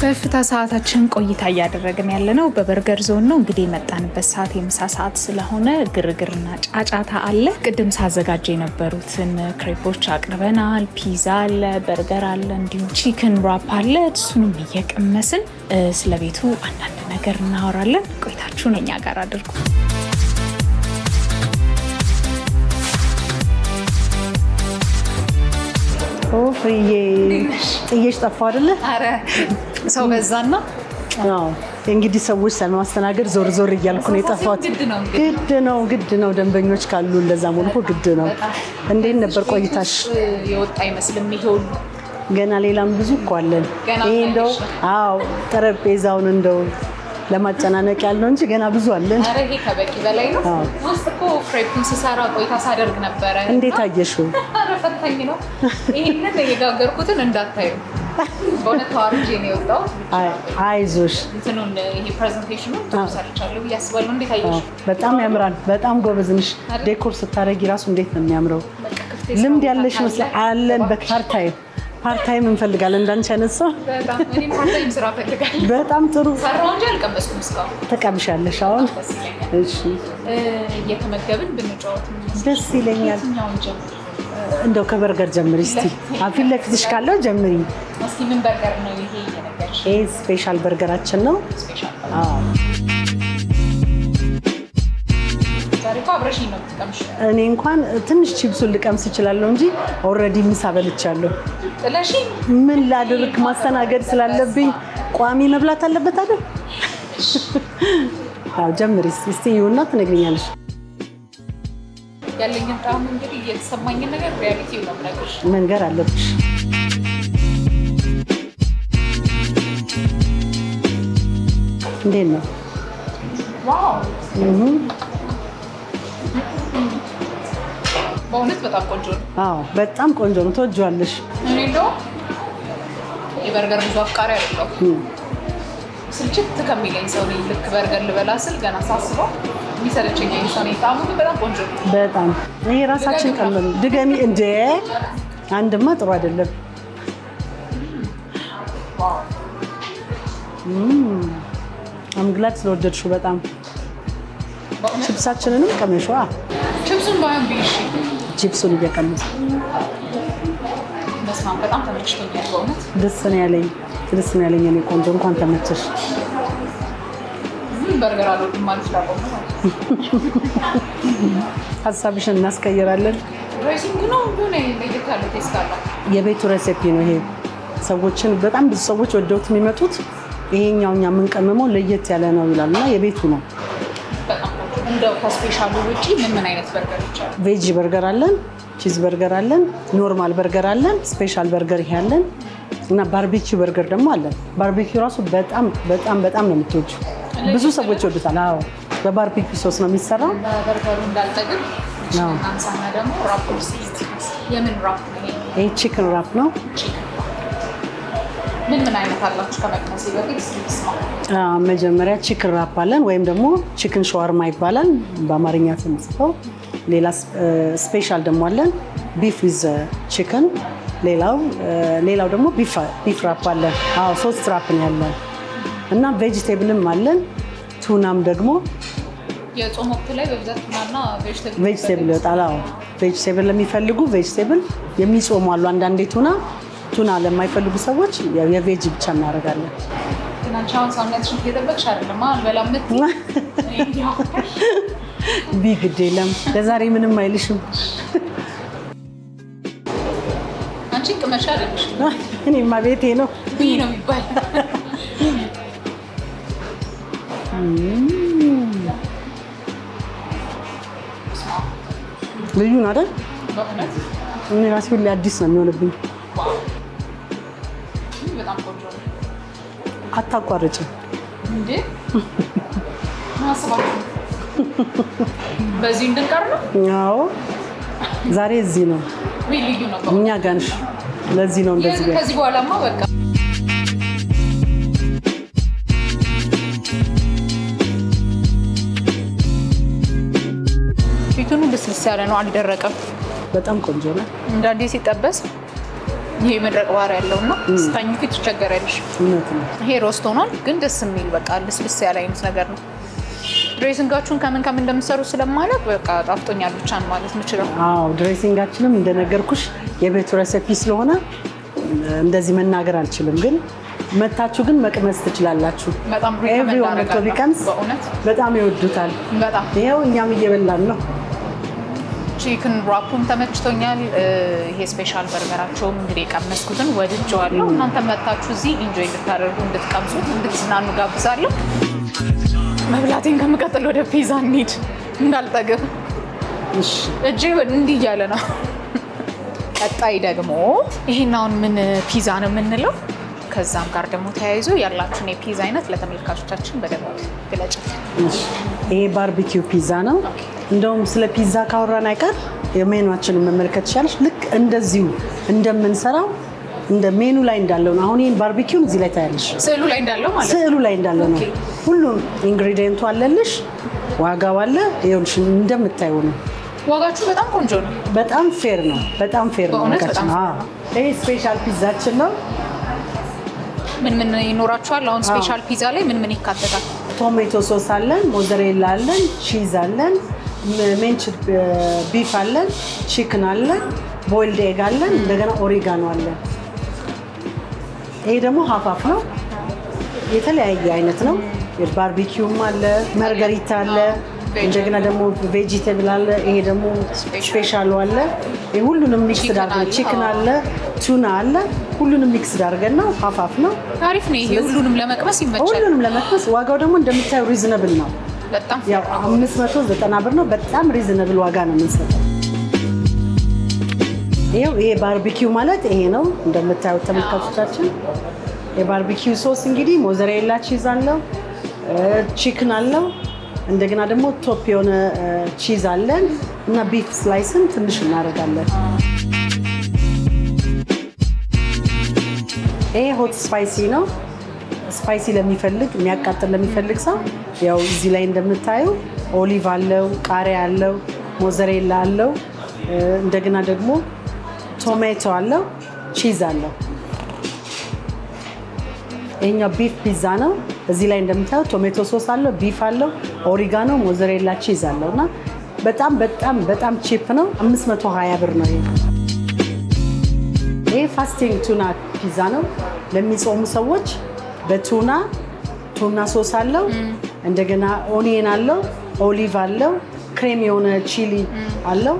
በፍታ ሰዓታችን ቆይታ ያደረግን ያለነው በበርገር ዞን ነው እንግዲህ መጣንበት ሰዓት የምሳ ሰዓት ስለሆነ ግርግርና ጫጫታ አለ ቅድም ሳዘጋጀ የነበሩትን ክሬፖች አቅርበናል ፒዛ አለ በርገር አለ እንዲሁ ቺክን ራፕ አለ እሱንም እየቀመስን ስለቤቱ አንዳንድ ነገር እናወራለን ቆይታችሁን እኛ ጋር አድርጉ ፍሬዬ ጥዬሽ ጠፋው አይደለ አረ ሰው በዛና አዎ እንግዲህ ሰዎች ለማስተናገድ ዞር ዞር እያልኩ ነው የጠፋሁት ግድ ነው ደንበኞች ካሉ እንደዛ ሞልኮ ግድ ነው እንዴት ነበር ቆይታሽ የወጣ ይመስልም ይሄው ገና ሌላም ብዙ እኮ አለን ይሄ እንደው አዎ ጠረጴዛውን እንደው ለማጨናነቅ ያለው እንጂ ገና ብዙ አለን አረ ይሄ ከበቂ በላይ ነው ውስጥ እኮ ክሬፕን ሲሰራ ቆይታ ሳደርግ ነበር እንዴት አየሽው አረ ፈታኝ ነው ይሄንን የጋገርኩትን እንዳታዩ በእውነት ተዋርጄ ነው የወጣው አይዞሽ እንትኑን ይሄ ፕሬዘንቴሽኑ ተሰርቻለሁ ያስባለሁ እንዴት አየሽ በጣም ያምራል በጣም ጎበዝ ነሽ ዴኮር ስታረጊ ራሱ እንዴት ነው የሚያምረው ልምድ ያለሽ መስለ አለን ፓርታይም እንፈልጋለን እንዳንቺ አነሳ በጣም እኔ ፓርታይም ስራ ፈልጋለሁ በጣም ጥሩ ሰራው እንጂ አልቀመስኩም እስካሁን ተቀምሻለሽ አሁን እሺ እየተመገብን ብንጫወት ደስ ይለኛል እንደው ከበርገር ጀምሪ እስቲ አፊት ለፊትሽ ካለው ጀምሪ እስኪ ምን በርገር ነው ይሄ የነገርሽ ይሄ ስፔሻል በርገራችን ነው ስፔሻል አዎ ዛሬ አብረሽ ነው ተቀምሽ እኔ እንኳን ትንሽ ቺፕሱን ልቀምስ እችላለሁ እንጂ ኦሬዲ ምሳ በልቻለሁ ጥለሽ ምን ላድርግ ማስተናገድ ስላለብኝ ቋሚ መብላት አለበት አይደል አዎ ጀምሪ እስቲ ይሁንና ትነግሪኛለሽ ያለኝን ጣም እንግዲህ እየተሰማኝ ነገር ሪያሊቲ ነው ማለት መንገር አለብሽ እንዴት ነው ዋው በእውነት በጣም ቆንጆ ነው አዎ በጣም ቆንጆ ነው ተወጇለሽ እኔ እንደው የበርገር ብዙ አፍቃሪ አይደለሁ ስልችት ከሚለኝ ሰው ነኝ ልክ በርገር ልበላ ስል ገና ሳስበው የሚሰለቸኝ ሰው ነኝ ጣሙ በጣም ቆንጆ ነው በጣም ይሄ ራሳችን ቀመን ድገሚ እንደ አንድማ ጥሩ አይደለም ዋው አምግላድ ስለወደድሽው በጣም ቺፕሳችንንም ቀመሽዋ ቺፕሱን ባይሆን ቢሽ ቺፕሱን እየቀመስ በስማም በጣም ተመችቶኛል በእውነት ደስ ነው ያለኝ እኔ ቆንጆ እንኳን ተመቸሽ በርገር አልወድም ማለት ላቆም ነው ሀሳብሽን እናስቀይራለን ሬሲንግ ነው ሆነ ለየካለ ተስካላ የቤቱ ሬሲፒ ነው ይሄ ሰዎችን በጣም ብዙ ሰዎች ወደውት የሚመጡት ይሄኛውኛ ምን ቀመመው ለየት ያለ ነው ይላልና የቤቱ ነው እንደው ከስፔሻሉ ውጪ ምን አይነት በርገሮች አሉ ቬጂ በርገር አለን ቺዝ በርገር አለን ኖርማል በርገር አለን ስፔሻል በርገር ይሄያለን እና ባርቢኪው በርገር ደግሞ አለን ባርቢኪው ራሱ በጣም ነው የምትወጂው ብዙ ሰዎች ይወዱታል አዎ በባርቢኪው ሶስ ነው የሚሰራው በርገሩ እንዳልጠግብ ነው አንሳና ደግሞ ራፕስ የምን ራፕ ነው ይሄ ቺክን ራፕ ነው ምን አይነት አላችሁ ከመቅመስ በፊት ስማ መጀመሪያ ቺክን ራፕ አለን ወይም ደግሞ ቺክን ሻዋርማ ይባላል በአማርኛ ተጽፈው ሌላ ስፔሻል ደግሞ አለን ቢፍ ዊዝ ቺክን ሌላው ደግሞ ቢፍ ራፕ አለን አዎ ሶስት ራፕ ነው ያለን እና ቬጂቴብልም አለን ቱናም ደግሞ የጾም ወቅት ላይ በብዛት ቱናና ቬጂቴብል ይወጣል አዎ ቬጂቴብል ለሚፈልጉ ቬጂቴብል የሚጾሙ አሉ አንዳንዴ ቱና ለማይፈልጉ ሰዎች የቬጂ ብቻ እናደርጋለን ትናንቻውን ሳምንትሽን እየጠበቅሽ አይደለም አልበላምት ቢግድ የለም ለዛሬ ምንም አይልሽም አንቺ ቅመሻ አይደለሽ እኔማ ቤቴ ነው ቢ ነው የሚባል ልዩ ነው አይደል በእውነት እኔ ራሴ ሁሌ አዲስ ነው የሚሆንብኝ በጣም ቆንጆ ነው አታቋርጭም እንዴ ማስባችሁ በዚህ እንድንቀር ነው አዎ ዛሬ እዚህ ነው ልዩ ነው እኛ ጋንሽ ለዚህ ነው እንደዚህ ከዚህ በኋላማ በቃ ፊቱን ልስልስ ያለ ነው አልደረቀም በጣም ቆንጆ ነው እንዳንዴ ሲጠበስ ይሄ መድረቅ ባህሪ ያለውና ስታኝ ፊት ትቸገራለሽ እውነት ነው ይሄ ሮስት ሆኗል ግን ደስ የሚል በቃ ልስልስ ያለ አይነት ነገር ነው ድሬሲንጋችሁን ከምን እንደምትሰሩ ስለማለት በቃ ጣፍጦኛል ብቻ ነው ማለት የምችለው አዎ ድሬሲንጋችንም እንደነገርኩሽ የቤቱ ሬሲፒ ስለሆነ እንደዚህ መናገር አልችልም ግን መታችሁ ግን መቅመስ ትችላላችሁ በጣም ኤቭሪዋን ቢቀምስ በእውነት በጣም ይወዱታል በጣም ይሄው እኛም እየበላን ነው ቺክን ራፑም ተመችቶኛል ይሄ ስፔሻል በርገራቸውም እንግዲህ ቀመስኩትን ወድጄዋለሁ እናንተ መታችሁ እዚህ ኢንጆይ እንድታደርጉ እንድትቀምሱት እንድትዝናኑ ጋብዛለሁ መብላቴን ከምቀጥል ወደ ፒዛ እንሂድ እንዳልጠግብ እሺ እጄ እንዲህ እያለ ነው ቀጣይ ደግሞ ይሄን አሁን ምን ፒዛ ነው የምንለው ከዛም ጋር ደግሞ ተያይዞ ያላችሁን የፒዛ አይነት ለተመልካቾቻችን በደንብ ግለጭ ይሄ ባርቢኪው ፒዛ ነው እንደውም ስለ ፒዛ ካወራን አይቀር የሜኑአችንን መመልከት ይችላልሽ ልክ እንደዚሁ እንደምንሰራው እንደ ሜኑ ላይ እንዳለው ነው አሁን ይሄን ባርቢኪውን እዚህ ላይ ታያለሽ ስዕሉ ላይ እንዳለው ማለት ስዕሉ ላይ እንዳለው ነው ሁሉም ኢንግሪዲየንቱ አለልሽ ዋጋው አለ ይኸውልሽ እንደምታዩ ነው ዋጋችሁ በጣም ቆንጆ ነው በጣም ፌር ነው ዋጋችን ይሄ ስፔሻል ፒዛችን ነው ምን ይኖራችኋል አሁን ስፔሻል ፒዛ ላይ ምን ይካተታል ቶሜቶ ሶስ አለን ሞዘሬላ አለን ቺዝ አለን ሜንችድ ቢፍ አለን ቺክን አለን ቦይልድ ኤግ አለን እንደገና ኦሪጋኖ አለን ይሄ ደግሞ ሃፋፍ ነው የተለያየ አይነት ነው ባርቢኪውም አለ ማርጋሪታ አለ እንደገና ደግሞ ቬጂቴብል አለ ይሄ ደግሞ ስፔሻል አለ ይሄ ሁሉንም ሚክስ ዳርገን ቺክን አለ ቱና አለ ሁሉንም ሚክስ ዳርገን ነው ሃፋፍ ነው ታሪፍ ነው ይሄ ሁሉንም ለመቅመስ ይመቻል ሁሉንም ለመቅመስ ዋጋው ደግሞ እንደምታዩ ሪዝነብል ነው በጣም ያው 590 ብር ነው በጣም ሪዝነብል ዋጋ ነው የምንሰጠው ይሄ ባርቢኪው ማለት ይሄ ነው እንደምታዩት ተመልካቾቻችን የባርቢኪው ሶስ እንግዲህ ሞዘሬላ ቺዝ አለው ቺክን አለው እንደገና ደግሞ ቶፕ የሆነ ቺዝ አለን እና ቢፍ ስላይስን ትንሽ እናደርጋለን ይሄ ሆት ስፓይሲ ነው ስፓይሲ ለሚፈልግ የሚያቃጥል ለሚፈልግ ሰው ያው እዚህ ላይ እንደምታዩ ኦሊቭ አለው ቃሪያ አለው ሞዘሬላ አለው እንደገና ደግሞ ቶማቶ አለው ቺዝ አለው ይሄኛው ቢፍ ፒዛ ነው እዚህ ላይ እንደምታዩ ቶማቶ ሶስ አለው ቢፍ አለው ኦሪጋኖ ሞዘሬላ ቺዝ አለውና በጣም በጣም በጣም ቺፕ ነው 520 ብር ነው ይሄ ፋስቲንግ ቱና ፒዛ ነው ለሚጾሙ ሰዎች በቱና ሶስ አለው እንደገና ኦኒየን አለው ኦሊቭ አለው ክሬም የሆነ ቺሊ አለው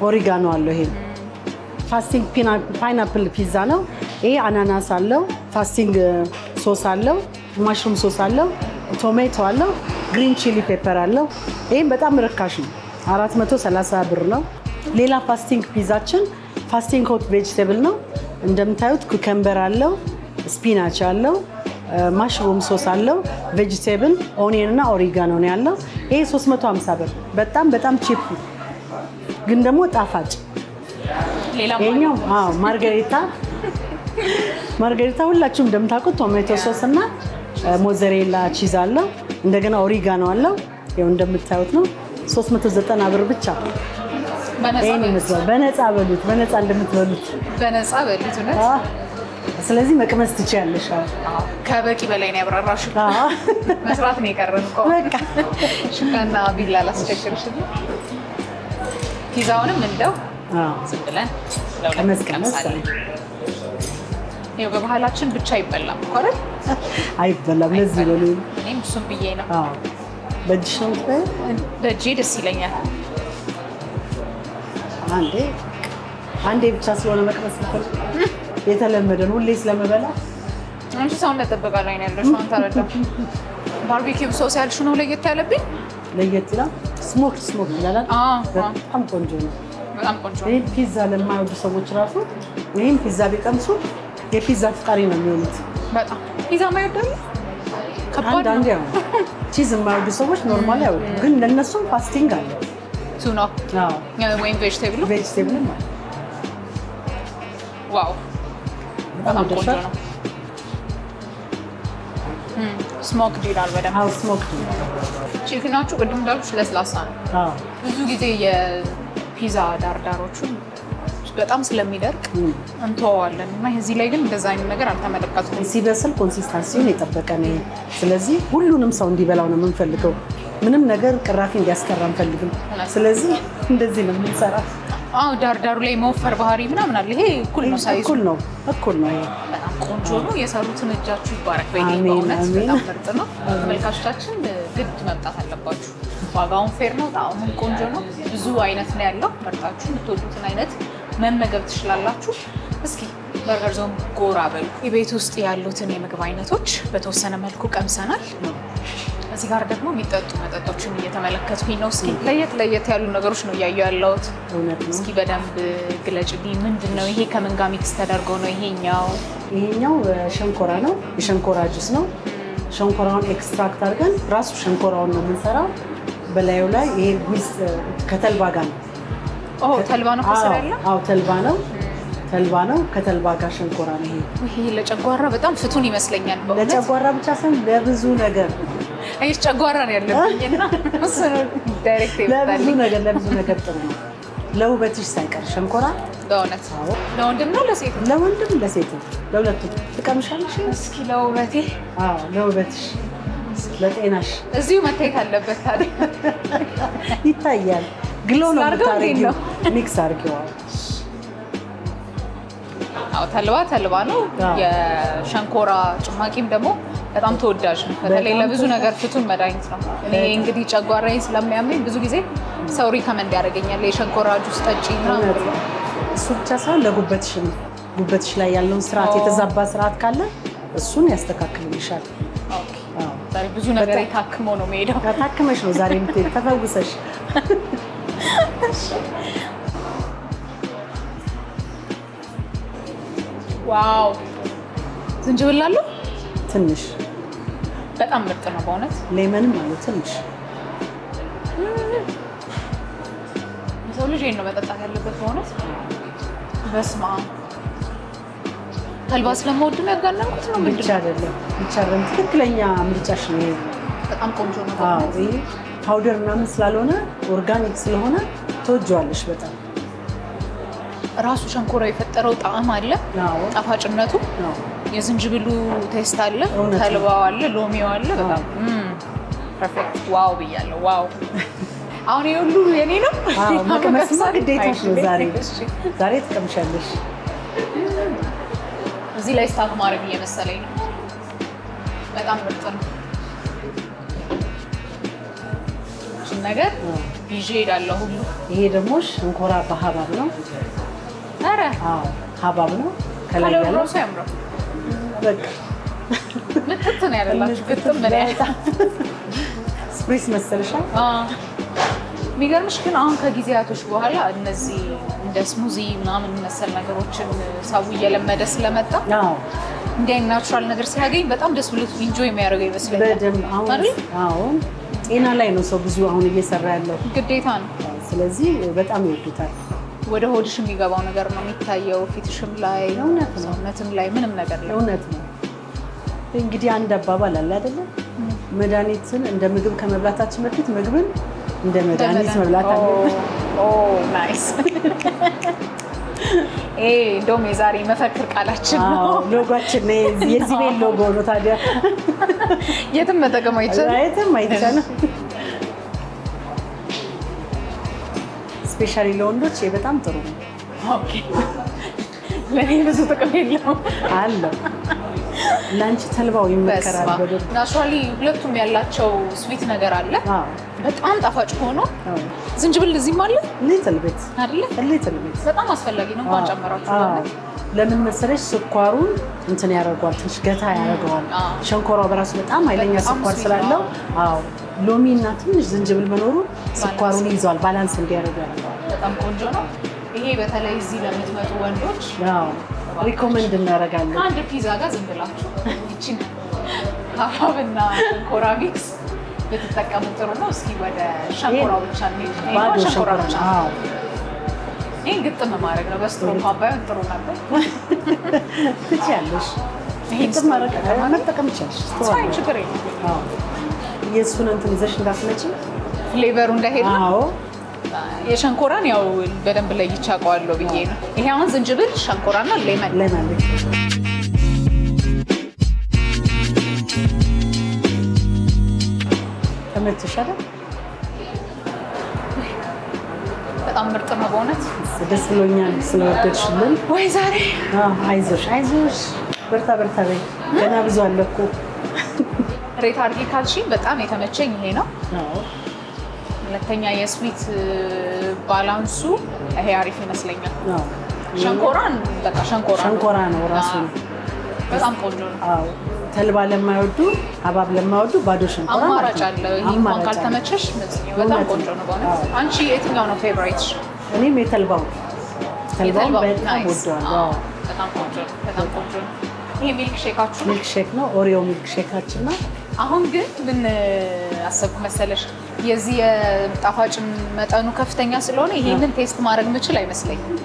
ኦሪጋኖ አለው ይሄ ፋስቲንግ ፓይናፕል ፒዛ ነው ይሄ አናናስ አለው ፋስቲንግ ሶስ አለው ማሽሩም ሶስ አለው ቶማቶ አለው ግሪን ቺሊ ፔፐር አለው ይሄም በጣም ርካሽ ነው 430 ብር ነው ሌላ ፋስቲንግ ፒዛችን ፋስቲንግ ሆት ቬጂቴብል ነው እንደምታዩት ኩከምበር አለው ስፒናች አለው ማሽሩም ሶስ አለው ቬጂቴብል ኦኒየን እና ኦሪጋኖ ነው ያለው ይሄ 350 ብር በጣም በጣም ቺፕ ግን ደግሞ ጣፋጭ ሌላኛው ማርጋሪታ ሁላችሁም እንደምታውቁት ቶማቶ ሶስ እና ሞዘሬላ ቺዝ አለው እንደገና ኦሪጋኖ አለው ይሄው እንደምታዩት ነው 390 ብር ብቻ በነፃ በሉት በነፃ እንደምትበሉት በነፃ በሉት ነው ስለዚህ መቅመስ ትችያለሽ ከበቂ በላይ ነው ያብራራሽ መስራት ነው የቀረን እኮ በቃ ሽካና ቢላ ላስቸግርሽ ፒዛውንም እንደው ዝም ብለን ለመስቀል ይሄው በባህላችን ብቻ አይበላም እኮ አይደል አይበላም ለዚህ ነው እኔም እሱም ብዬ ነው በእጅሽ ነው በእጄ ደስ ይለኛል አንዴ ብቻ ስለሆነ መቅመስ ይፈልግ የተለመደ ነው ሁሌ ስለመበላ አንቺ ሰው እንደተጠበቃ ላይ ነው ያለሽ አንተ አረዳ ባርቢኪው ሶስ ያልሽ ነው ለየት ያለብኝ ለየት ይላል ስሞክ ይላል በጣም ቆንጆ ነው በጣም ቆንጆ ይሄ ፒዛ ለማይወዱ ሰዎች ራሱ ይሄን ፒዛ ቢቀምሱ የፒዛ ፍቃሪ ነው የሚሆኑት በጣም ፒዛ ማይወዳሉ ከባድ አንድ ያው ቺዝ የማይወዱ ሰዎች ኖርማሊ ያው ግን ለነሱ ፋስቲንግ አለ ቱና ወይም ቬጂቴብል ማለት ዋው በጣም ቆንጆ ነው ስሞክ ዲላል በደንብ ስሞክ ቺክናችሁ ቅድም እንዳልኩሽ ለስላሳ ነው ብዙ ጊዜ የፒዛ ዳርዳሮቹን በጣም ስለሚደርቅ እንተዋለን እና እዚህ ላይ ግን እንደዛ አይነት ነገር አልተመለከትኩም ሲበስል ኮንሲስተንሲውን የጠበቀ ነው ስለዚህ ሁሉንም ሰው እንዲበላው ነው የምንፈልገው ምንም ነገር ቅራፊ እንዲያስቀራ አንፈልግም ስለዚህ እንደዚህ ነው የምንሰራው ዳርዳሩ ላይ መወፈር ባህሪ ምናምን አለ ይሄ እኩል ነው ሳይዙ እኩል ነው በጣም ቆንጆ ነው የሰሩትን እጃችሁ ይባረክ በእውነት በጣም ምርጥ ነው ተመልካቾቻችን ግድ መምጣት አለባችሁ ዋጋውን ፌር ነው ጣዕሙም ቆንጆ ነው ብዙ አይነት ነው ያለው መርጣችሁ የምትወዱትን አይነት መመገብ ትችላላችሁ እስኪ በርገር ዞን ጎራ በሉ የቤት ውስጥ ያሉትን የምግብ አይነቶች በተወሰነ መልኩ ቀምሰናል እዚህ ጋር ደግሞ የሚጠጡ መጠጦችን እየተመለከቱኝ ነው እስኪ ለየት ያሉ ነገሮች ነው እያየሁ ያለሁት እስኪ በደንብ ግለጭልኝ ምንድነው ይሄ ከምን ጋር ሚክስ ተደርጎ ነው ይሄኛው ሸንኮራ ነው የሸንኮራ ጁስ ነው ሸንኮራውን ኤክስትራክት አድርገን ራሱ ሸንኮራውን ነው የምንሰራው በላዩ ላይ ይሄ ውስጥ ከተልባ ጋር ነው ተልባ ነው ከስር ያለው ተልባ ነው ከተልባ ጋር ሸንኮራ ነው ይሄ ለጨጓራ በጣም ፍቱን ይመስለኛል ለጨጓራ ብቻ ሳይሆን ለብዙ ነገር አይስ ጨጓራ ነው ያለብኝና እሱ ዳይሬክት ለብዙ ነገር ጥሩ ነው ለውበትሽ ሳይቀር ሸንኮራ በእውነት ለወንድም ነው ለሴት ለወንድም ለሴት ለሁለቱም ትቀምሻለሽ እስኪ ለውበቴ ለውበትሽ ለጤናሽ እዚሁ መታየት አለበት ታዲያ ይታያል ግሎ ነው ታሪክ ሚክስ አድርገው አዎ ተልባ ነው። የሸንኮራ ጭማቂም ደግሞ በጣም ተወዳጅ ነው። በተለይ ለብዙ ነገር ፍቱን መድኃኒት ነው። እኔ እንግዲህ ጨጓራዬን ስለሚያመኝ ብዙ ጊዜ ሰው ሪከመንድ ያደርገኛል የሸንኮራ ጁስ ጠጪ ምናምን ብሎ። እሱ ብቻ ሳይሆን ጉበትሽ ላይ ያለውን ስርዓት የተዛባ ስርዓት ካለ እሱን ያስተካክልልሻል። ኦኬ ዛሬ ብዙ ነገር ታክሞ ነው የምሄደው። ታክመሽ ነው ዛሬ የምትሄጂው ተፈውሰሽ። ዋው ዝንጅብል አለው ትንሽ በጣም ምርጥ ነው በእውነት። ሌመንም አለው ትንሽ። ሰው ልጅ ነው መጠጣት ያለበት በእውነት። በስማ ተልባ ስለምወድ ነው ያጋነንኩት ነው ብቻ አይደለም ትክክለኛ ምርጫሽ ነው። በጣም ቆንጆ ነው። አዎ ይሄ ፓውደር ምናምን ስላልሆነ ኦርጋኒክ ስለሆነ ተወጇለሽ በጣም። ራሱ ሸንኮራ የፈጠረው ጣዕም አለ፣ ጣፋጭነቱ፣ የዝንጅብሉ ቴስት አለ፣ ተልባው አለ፣ ሎሚው አለ። በጣም ፐርፌክት ዋው ብያለሁ። ዋው አሁን ይሁሉ የኔ ነው። አዎ መቅመስማ ግዴታሽ ነው። ዛሬ ትቀምሻለሽ። እዚህ ላይ ስታክ ማድረግ እየመሰለኝ ነው። በጣም ምርጥ ነው። እሺ ነገር ይዤ እሄዳለሁ ሁሉ። ይሄ ደግሞ ሸንኮራ በሀባብ ነው። ኧረ አዎ ሀባብ ነው። ከላይ ያለው ያምራል። በቃ ምጥጥ ነው ያለላችሁ። ግጥም ምን ያታ ስፕሪስ መሰለሻ። የሚገርምሽ ግን አሁን ከጊዜያቶች በኋላ እነዚህ እንደ ስሙዚ ምናምን መሰል ነገሮችን ሰው እየለመደ ስለመጣ እንዲህ አይነት ናቹራል ነገር ሲያገኝ በጣም ደስ ብሎት ኢንጆይ የሚያደርገው ይመስለኛል። በደንብ አሁን ጤና ላይ ነው ሰው ብዙ አሁን እየሰራ ያለው ግዴታ ነው። ስለዚህ በጣም ይወዱታል። ወደ ሆድሽ የሚገባው ነገር ነው የሚታየው፣ ፊትሽም ላይ ሰውነትም ላይ ምንም ነገር ላይ። እውነት ነው። እንግዲህ አንድ አባባል አለ አይደለ? መድኃኒትን እንደ ምግብ ከመብላታችን በፊት ምግብን እንደ መድኃኒት መብላት አለብን። ኦ ናይስ። እንደውም የዛሬ መፈክር ቃላችን ነው፣ ሎጓችን ነው። የዚህ ቤት ሎጎ ነው። ታዲያ የትም መጠቀም አይቻልም። ስፔሻሊ ለወንዶች በጣም ጥሩ ነው። ኦኬ ለኔ ብዙ ጥቅም የለውም አለው። ላንቺ ተልባው ይመከራል በደንብ። ናቹራሊ ሁለቱም ያላቸው ስዊት ነገር አለ። በጣም ጣፋጭ ሆኖ ዝንጅብል እዚህም አለ ሊትል ቤት አይደለ? ሊትል ቤት በጣም አስፈላጊ ነው። እንኳን ጨመራችሁ ለምን መሰለሽ? ስኳሩን እንትን ያደርገዋል፣ ትንሽ ገታ ያደርገዋል። ሸንኮራው በራሱ በጣም ኃይለኛ ስኳር ስላለው ሎሚ እና ትንሽ ዝንጅብል መኖሩ ስኳሩን ይዟል፣ ባላንስ እንዲያደርግ ያደርገዋል። በጣም ቆንጆ ነው። ይሄ በተለይ እዚህ ለምትመጡ ወንዶች ሪኮመንድ እናደርጋለን። አንድ ፒዛ ጋር ዝም ብላችሁ ይቺን ሀባብና ሸንኮራ ሚክስ ብትጠቀሙ ጥሩ ነው። እስኪ ወደ ሸንኮራው ብቻ እንሂድ። ባዶ ሸንኮራ ብቻ ይሄን ግጥም ማድረግ ነው። በስትሮክ ባይሆን ጥሩ ነበር። ትችያለሽ። ይሄን መጠቀም ይቻላል። ሳይ ችግር የለም። የእሱን እንትን ይዘሽ እንዳትመጪ ፍሌቨሩ እንዳይሄድ ነው። የሸንኮራን ያው በደንብ ለይቼ አውቀዋለሁ ብዬ ነው። ይሄ አሁን ዝንጅብል፣ ሸንኮራና ሌመን ተመችሻል? በጣም ምርጥ ነው በእውነት። ደስ ብሎኛል ስለወደድሽልን። ወይ ዛሬ አይዞሽ በርታ በይ። ገና ብዙ አለ እኮ። ሬት አድርጌ ካልሽኝ በጣም የተመቸኝ ይሄ ነው። ሁለተኛ የስዊት ባላንሱ ይሄ አሪፍ ይመስለኛል። ሸንኮራን በቃ ሸንኮራ ነው ራሱ። በጣም ቆንጆ ነው። ተልባ ለማይወዱ ሀባብ ለማይወዱ ባዶ ሸንኮራ አማራጭ አለ። ይሄ እንኳን ካልተመቸሽ በጣም ቆንጆ ነው በእውነት። አንቺ የትኛው ነው ፌቨራይትሽ? እኔም የተልባው በጣም ወደዋለሁ። በጣም ቆንጆ ነው። ይሄ ሚልክ ሼካችሁ ነው? ሚልክ ሼክ ነው፣ ኦሪዮ ሚልክ ሼካችን ነው። አሁን ግን ምን አሰብኩ መሰለሽ፣ የዚህ የጣፋጭ መጠኑ ከፍተኛ ስለሆነ ይሄንን ቴስት ማድረግ ምችል አይመስለኝም።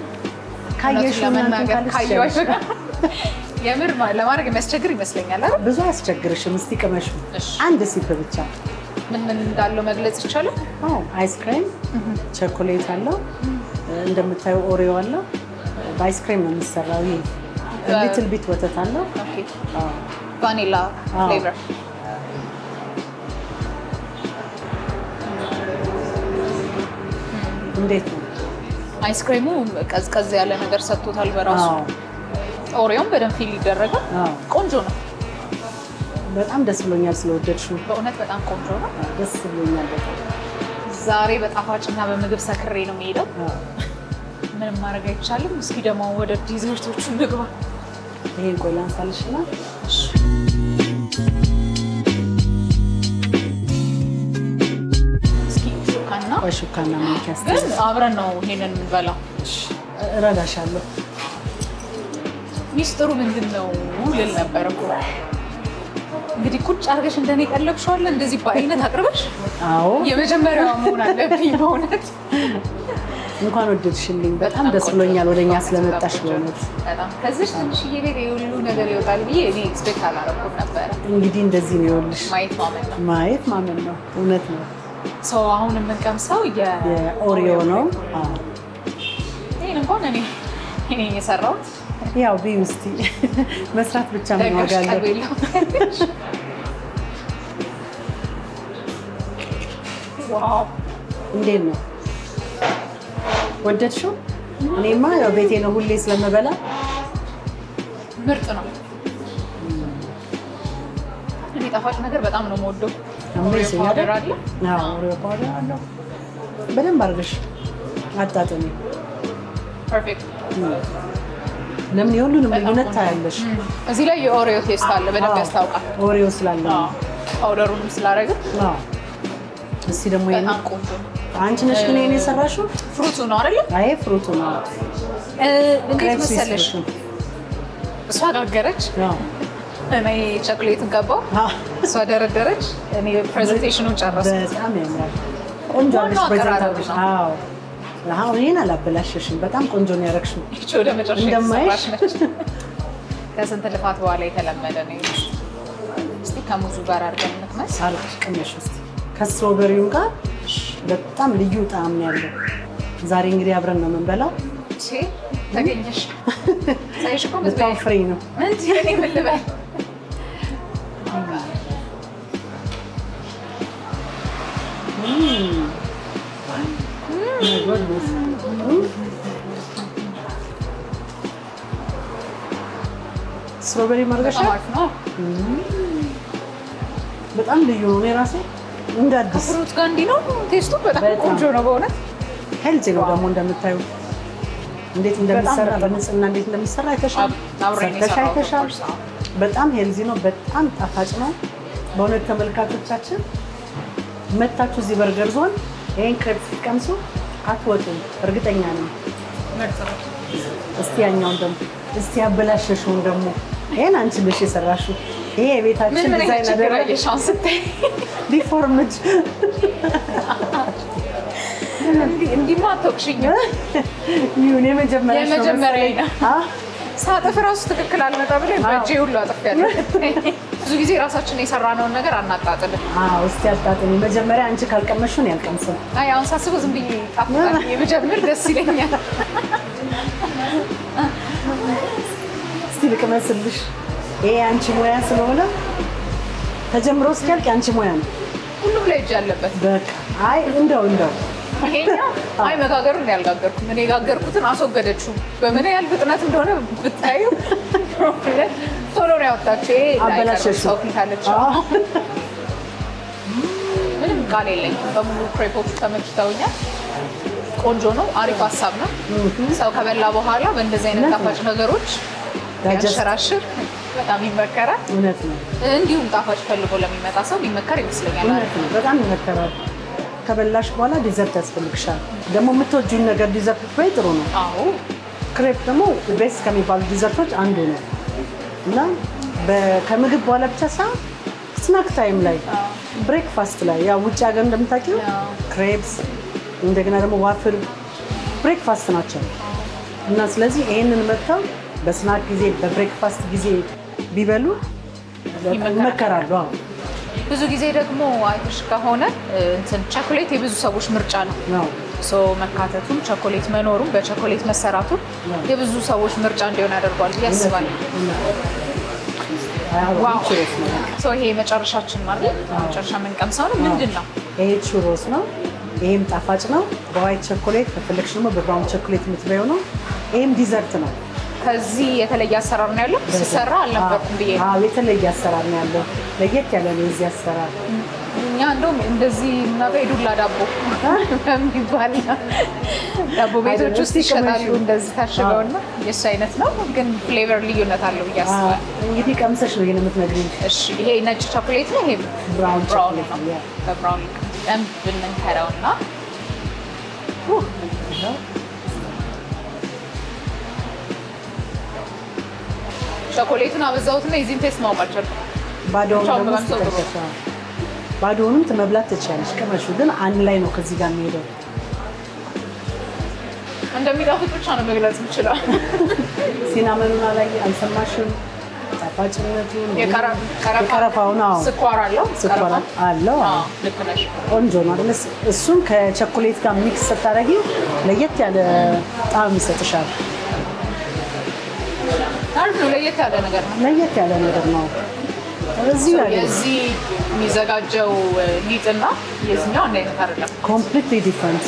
ካየሽ ለመናገር ካየሽ የምር ለማድረግ የሚያስቸግር ይመስለኛል አይደል? ብዙ አያስቸግርሽም። እስቲ ቅመሹ አንድ ሲፕ ብቻ። ምን እንዳለው መግለጽ ይቻላል? አይስክሬም፣ ቸኮሌት አለው፣ እንደምታዩ ኦሪዮ አለው። በአይስክሬም ነው የሚሰራው። ይሄ ሊትል ቢት ወተት አለው። ኦኬ ቫኒላ ፍሌቨር። እንዴት ነው? አይስክሬሙ ቀዝቀዝ ያለ ነገር ሰጥቶታል በራሱ። ኦሪዮን በደንብ ፊል ይደረጋል። ቆንጆ ነው። በጣም ደስ ብሎኛል ስለወደድሽው። በእውነት በጣም ቆንጆ ነው። ደስ ብሎኛል በጣም። ዛሬ በጣፋጭና በምግብ ሰክሬ ነው የምሄደው። ምንም ማድረግ አይቻልም። እስኪ ደግሞ ወደ ዲዘርቶቹ እንግባ። ይሄን ቆይ ላንሳልሽና እስኪ ሹካና ማንኪያስ አብረን ነው ይሄንን የምንበላው። እረዳሻለሁ። ሚስጥሩ ምንድነው ልል ነበር እኮ። እንግዲህ ቁጭ አድርገሽ እንደኔ ቀለብሽዋል እንደዚህ በአይነት አቅርበሽ። አዎ የመጀመሪያው መሆን አለብኝ በእውነት። እንኳን ወደድሽልኝ። በጣም ደስ ብሎኛል ወደኛ ስለመጣሽ በእውነት። በጣም ከዚህ ትንሽዬ ቤት የሁሉ ነገር ይወጣል ብዬ እኔ ኤክስፔክት አላደረኩም ነበር። እንግዲህ እንደዚህ ነው ይኸውልሽ። ማየት ማመን ነው። ማየት ማመን ነው። እውነት ነው። ሰው አሁን የምንቀምሰው የኦሪዮ ነው። አዎ ይሄን እንኳን እኔ የሰራሁት ያው ቢውስቲ መስራት ብቻ ምን ዋጋ አለው? ዋው እንዴት ነው ወደድሽው? እኔማ ያው ቤቴ ነው ሁሌ ስለምበላ ምርጥ ነው። እኔ ጣፋጭ ነገር በጣም ነው የምወደው። አሜዚንግ ፓውደር አለ። አዎ ኦሪዮ ፓውደር አለ። በደንብ አድርገሽ አጣጥሚ። ፐርፌክት። ለምን የሁሉንም ልዩነት ታያለሽ? እዚህ ላይ የኦሪዮ ቴስት አለ በደንብ ያስታውቃል። ኦሪዮ ስላለ ፓውደሩንም ስላደረገ። እስቲ ደግሞ ይሄን በጣም ቆንጆ ነው። አንቺ ነሽ ግን ይሄን የሰራሽው? ፍሩቱ ነው አይደል? አይ ፍሩቱ ነው። እንዴት መሰለሽ? እሷ ጋገረች፣ እኔ ቸኮሌትን ቀባው፣ እሷ ደረደረች፣ እኔ ፕሬዘንቴሽኑን ጨረስኩ። በጣም ያምራል። ቆንጆ አድርገሽ ፕሬዘንት። አዎ አሁን ይሄን አላበላሸሽም። በጣም ቆንጆ ነው ያደረግሽው። እቺ ወደ መጨረሻ እንደማይሽ ከስንት ልፋት በኋላ የተለመደ ነው። እስቲ ከሙዙ ጋር አድርገን እንቅመስ። አልኩሽ ቅመሽ እስቲ ከስትሮበሪው ጋር በጣም ልዩ ጣዕም ነው ያለው። ዛሬ እንግዲህ አብረን ነው የምንበላው። እሺ ተገኘሽ። ሳይሽ እኮ በጣም ፍሬ ነው። እንዴ እኔ ምን ልበል? ስትሮበሪ ማርገሻ በጣም ልዩ ነው። እኔ ራሴ እንደ አዲስ ፍሩት ጋር እንዲህ ነው ቴስቱ። በጣም ቆንጆ ነው በእውነት። ሄልዚ ነው ደግሞ እንደምታዩ እንዴት እንደሚሰራ በንጽህና እንዴት እንደሚሰራ አይተሻል። አይተሻል። በጣም ሄልዚ ነው። በጣም ጣፋጭ ነው በእውነት። ተመልካቾቻችን መታችሁ እዚህ በርገር ዞን ይሄን ክሬፕ ስትቀምሱ አትወጡም፣ እርግጠኛ ነኝ። እስቲ ያኛውን ደግሞ እስቲ ያበላሸሽውን ደግሞ ይሄን አንቺ ነሽ የሰራሽው። ይሄ የቤታችን ዲዛይን አደረገሽ ዲፎርምድ እንዲህ ማተውክሽኝ ይሁን። የመጀመሪያ ነው ሳጥፍ ራሱ ትክክል አልመጣ ብለኝ በእጄ ሁሉ አጥፊያለሁ። ብዙ ጊዜ ራሳችን የሰራነውን ነገር አናጣጥልም። አዎ እስቲ አጣጥሚ። መጀመሪያ አንቺ ካልቀመሽውን ያልቀምሰው። አይ አሁን ሳስበው ዝም ብዬ ጣፍጣል የመጀመር ደስ ይለኛል። እስቲ ልቅመስልሽ። ይሄ አንቺ ሙያ ስለሆነ ተጀምሮ እስኪያልቅ አንቺ ሙያ ነው። ሁሉም ላይ እጅ አለበት። በቃ አይ እንደው ይሄኛው አይ መጋገሩን ያልጋገርኩት እኔ የጋገርኩትን አስወገደችው። በምን ያህል ፍጥነት እንደሆነ ብታዩ ቶሎ ነው ያወጣችው። ይሄ አበላሸሽ ሰው ፊት አለች። ምንም ቃል የለኝም። በሙሉ ክሬፖቹ ተመችተውኛል። ቆንጆ ነው። አሪፍ ሀሳብ ነው። ሰው ከበላ በኋላ በእንደዚህ አይነት ጣፋጭ ነገሮች ያንሸራሽር በጣም ይመከራል። እውነት ነው። እንዲሁም ጣፋጭ ፈልጎ ለሚመጣ ሰው ይመከር ይመስለኛል። እውነት ነው። በጣም ይመከራል። ከበላሽ በኋላ ዲዘርት ያስፈልግሻል። ደግሞ የምትወጂውን ነገር ዲዘርት ብትበይ ጥሩ ነው። አዎ ክሬፕ ደግሞ ቤስት ከሚባሉ ዲዘርቶች አንዱ ነው እና ከምግብ በኋላ ብቻ ሳይሆን ስናክ ታይም ላይ ብሬክፋስት ላይ ያው ውጭ ሀገር እንደምታውቂው ክሬፕስ እንደገና ደግሞ ዋፍል ብሬክፋስት ናቸው እና ስለዚህ ይሄንን መጥተው በስናክ ጊዜ በብሬክፋስት ጊዜ ቢበሉ ይመከራሉ። ብዙ ጊዜ ደግሞ አይተሽ ከሆነ እንትን ቸኮሌት የብዙ ሰዎች ምርጫ ነው። ሶ መካተቱም ቸኮሌት መኖሩም በቸኮሌት መሰራቱ የብዙ ሰዎች ምርጫ እንዲሆን ያደርጓል ብዬ አስባለሁ። ዋው ሶ ይሄ መጨረሻችን ማለት መጨረሻ የምንቀምሰው ነው። ምንድን ነው ይሄ? ቹሮስ ነው። ይሄም ጣፋጭ ነው። በዋይት ቸኮሌት ከፈለግሽ ደግሞ በብራውን ቸኮሌት የምትበይው ነው። ይሄም ዲዘርት ነው። ከዚህ የተለየ አሰራር ነው ያለው ሲሰራ አልነበርኩም ብዬ አዎ የተለየ አሰራር ነው ያለው ለየት ያለ ነው እዚህ አሰራር እኛ እንደውም እንደዚህ እናበይዱላ ዳቦ በሚባል ዳቦ ቤቶች ውስጥ ይሸጣሉ እንደዚህ ታሽገውና የሱ አይነት ነው ግን ፍሌቨር ልዩነት አለው ያስባል እንግዲህ ቀምሰሽ ነው የምትነግሪኝ እሺ ይሄ ነጭ ቸኮሌት ነው ይሄ ብራውን ቸኮሌት ነው በብራውን ብንከራውና ቸኮሌቱን አበዛውትና የዚህን ቴስት ማወቅ አልቻልኩም ባዶውንም መብላት ትችያለሽ ቀመሹ ግን አንድ ላይ ነው ከዚህ ጋር የሚሄደው እንደሚጣፍጥ ብቻ ነው መግለጽ የምችለው ሲናመኑና ላይ አልሰማሽም ጣፋጭነቱን የቀረፋው ነው ስኳር አለው ልክ ነሽ ቆንጆ ነው አይደል እሱን ከቸኮሌት ጋር ሚክስ ስታደርጊ ለየት ያለ ጣዕም ይሰጥሻል ታርፍ ለየት ያለ ነገር ነው እዚህ የሚዘጋጀው ሊጥና የዚህኛው አንድ አይነት አይደለም ኮምፕሊትሊ ዲፈረንት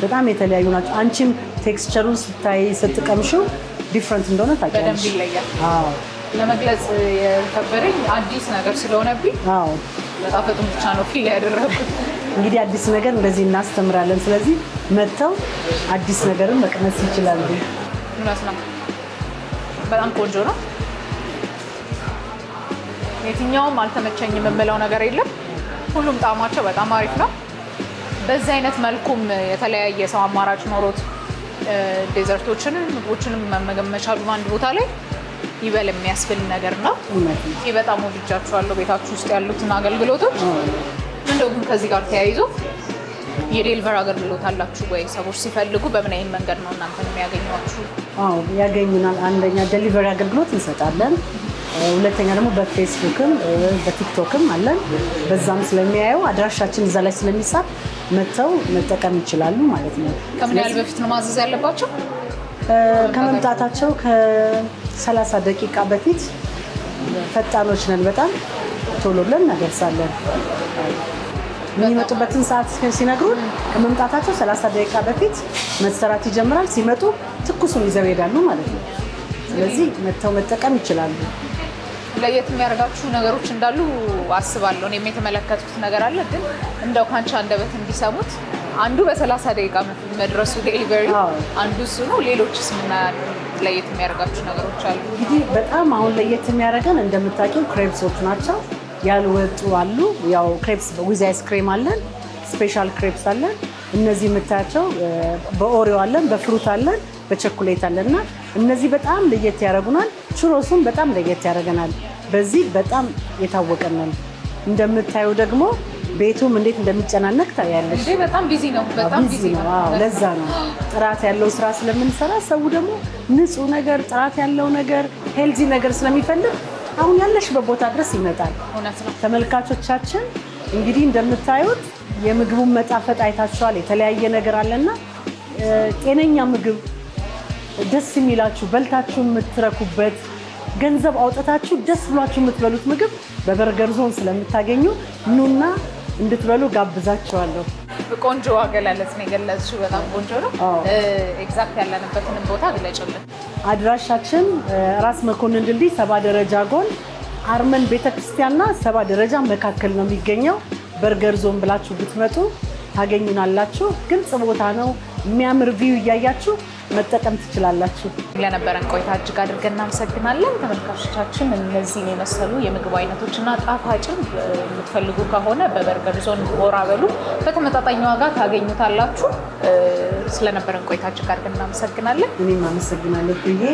በጣም የተለያዩ ናቸው አንቺም ቴክስቸሩን ስታይ ስትቀምሺው ዲፈረንት እንደሆነ ታውቂያለሽ በደንብ ይለያል አዎ ለመግለጽ የከበረኝ አዲስ ነገር ስለሆነብኝ አዎ በጣፈጡን ብቻ ነው ፊል ያደረኩት እንግዲህ አዲስ ነገር እንደዚህ እናስተምራለን ስለዚህ መተው አዲስ ነገርን መቅመስ ይችላሉ ምናስና በጣም ቆንጆ ነው የትኛውም አልተመቸኝም የምለው ነገር የለም ሁሉም ጣዕማቸው በጣም አሪፍ ነው በዚህ አይነት መልኩም የተለያየ ሰው አማራጭ ኖሮት ዴዘርቶችን ምግቦችንም መመገብ መቻሉ አንድ ቦታ ላይ ይበል የሚያስብል ነገር ነው ይሄ በጣም ወድጃቸዋለሁ ቤታችሁ ውስጥ ያሉትን አገልግሎቶች እንደው ግን ከዚህ ጋር ተያይዞ የዴሊቨር አገልግሎት አላችሁ ወይ ሰዎች ሲፈልጉ በምን አይነት መንገድ ነው እናንተን የሚያገኙአችሁ አዎ ያገኙናል አንደኛ ዴሊቨሪ አገልግሎት እንሰጣለን ሁለተኛ ደግሞ በፌስቡክም በቲክቶክም አለን በዛም ስለሚያዩ አድራሻችን እዛ ላይ ስለሚጻፍ መተው መጠቀም ይችላሉ ማለት ነው ከምን ያህል በፊት ነው ማዘዝ ያለባቸው ከመምጣታቸው ከ30 ደቂቃ በፊት ፈጣኖች ነን በጣም ቶሎ ብለን እናደርሳለን የሚመጡበትን ሰዓት ሲነግሩን ከመምጣታቸው 30 ደቂቃ በፊት መሰራት ይጀምራል ሲመጡ ትኩሱን ይዘው ይሄዳሉ ማለት ነው ስለዚህ መተው መጠቀም ይችላሉ ለየት የሚያደርጋችሁ ነገሮች እንዳሉ አስባለሁ እኔም የተመለከቱት ነገር አለ ግን እንደው ካንቺ አንደበት እንዲሰሙት አንዱ በ30 ደቂቃ መድረሱ ዴሊቨሪ አንዱ እሱ ነው ሌሎችስ ምን ለየት የሚያደርጋችሁ ነገሮች አሉ እንግዲህ በጣም አሁን ለየት የሚያደርገን እንደምታውቂው ክሬፕሶች ናቸው ያልወጡ አሉ ያው ክሬፕስ ዊዝ አይስክሬም አለን ስፔሻል ክሬፕስ አለን እነዚህ የምታያቸው በኦሪዮ አለን በፍሩት አለን በቸኮሌት አለና እነዚህ በጣም ለየት ያደርጉናል ቹሮሱን በጣም ለየት ያደርገናል በዚህ በጣም የታወቀናል እንደምታዩ ደግሞ ቤቱም እንዴት እንደሚጨናነቅ ታያለሽ እንዴ በጣም ቢዚ ነው አዎ ለዛ ነው ጥራት ያለው ስራ ስለምንሰራ ሰው ደግሞ ንጹህ ነገር ጥራት ያለው ነገር ሄልዚ ነገር ስለሚፈልግ አሁን ያለሽበት ቦታ ድረስ ይመጣል እውነት ነው ተመልካቾቻችን እንግዲህ እንደምታዩት የምግቡን መጣፈጥ አይታችኋል የተለያየ ነገር አለና ጤነኛ ምግብ ደስ የሚላችሁ በልታችሁ የምትረኩበት ገንዘብ አውጣታችሁ ደስ ብሏችሁ የምትበሉት ምግብ በበርገር ዞን ስለምታገኙ ኑና እንድትበሉ ጋብዛችኋለሁ ቆንጆ አገላለጽ ነው የገለጽሽው በጣም ቆንጆ ነው ኤግዛክት ያለንበትን ቦታ ግለጭልን አድራሻችን ራስ መኮንን ድልድይ 7 ደረጃ ጎን አርመን ቤተክርስቲያንና 7 ደረጃ መካከል ነው የሚገኘው በርገር ዞን ብላችሁ ብትመጡ ታገኙናላችሁ ግልጽ ቦታ ነው የሚያምር ቪው እያያችሁ መጠቀም ትችላላችሁ ለነበረን ቆይታ እጅግ አድርገን እናመሰግናለን ተመልካቾቻችን እነዚህን የመሰሉ የምግብ አይነቶችና ጣፋጭን የምትፈልጉ ከሆነ በበርገር ዞን ጎራ በሉ በተመጣጣኝ ዋጋ ታገኙታላችሁ ስለነበረን ቆይታ እጅግ አድርገን እናመሰግናለን እኔም አመሰግናለሁ ብዬ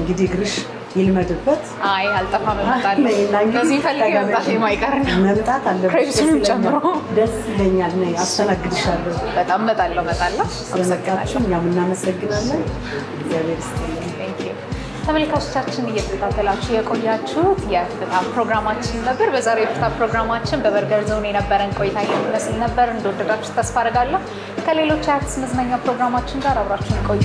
እንግዲህ ግርሽ ይልመድበት አይ አልጠፋም እመጣለሁ እንደዚህ ፈልጌ መምጣት የማይቀር ነው መምጣት አለብሽ ክሬፕሱንም ጨምሮ ደስ ይለኛል ነይ አስተናግድሻለሁ በጣም እመጣለሁ አመሰግናለሁ እኛም እናመሰግናለን እግዚአብሔር ይስጥልኝ ተመልካቾቻችን እየተከታተላችሁ የቆያችሁት የፍታ ፕሮግራማችን ነበር በዛሬው የፍታ ፕሮግራማችን በበርገር ዞን የነበረን ቆይታ ይመስል ነበር እንደወደዳችሁ ተስፋ አደርጋለሁ ከሌሎች አያትስ መዝናኛ ፕሮግራማችን ጋር አብራችሁን ቆዩ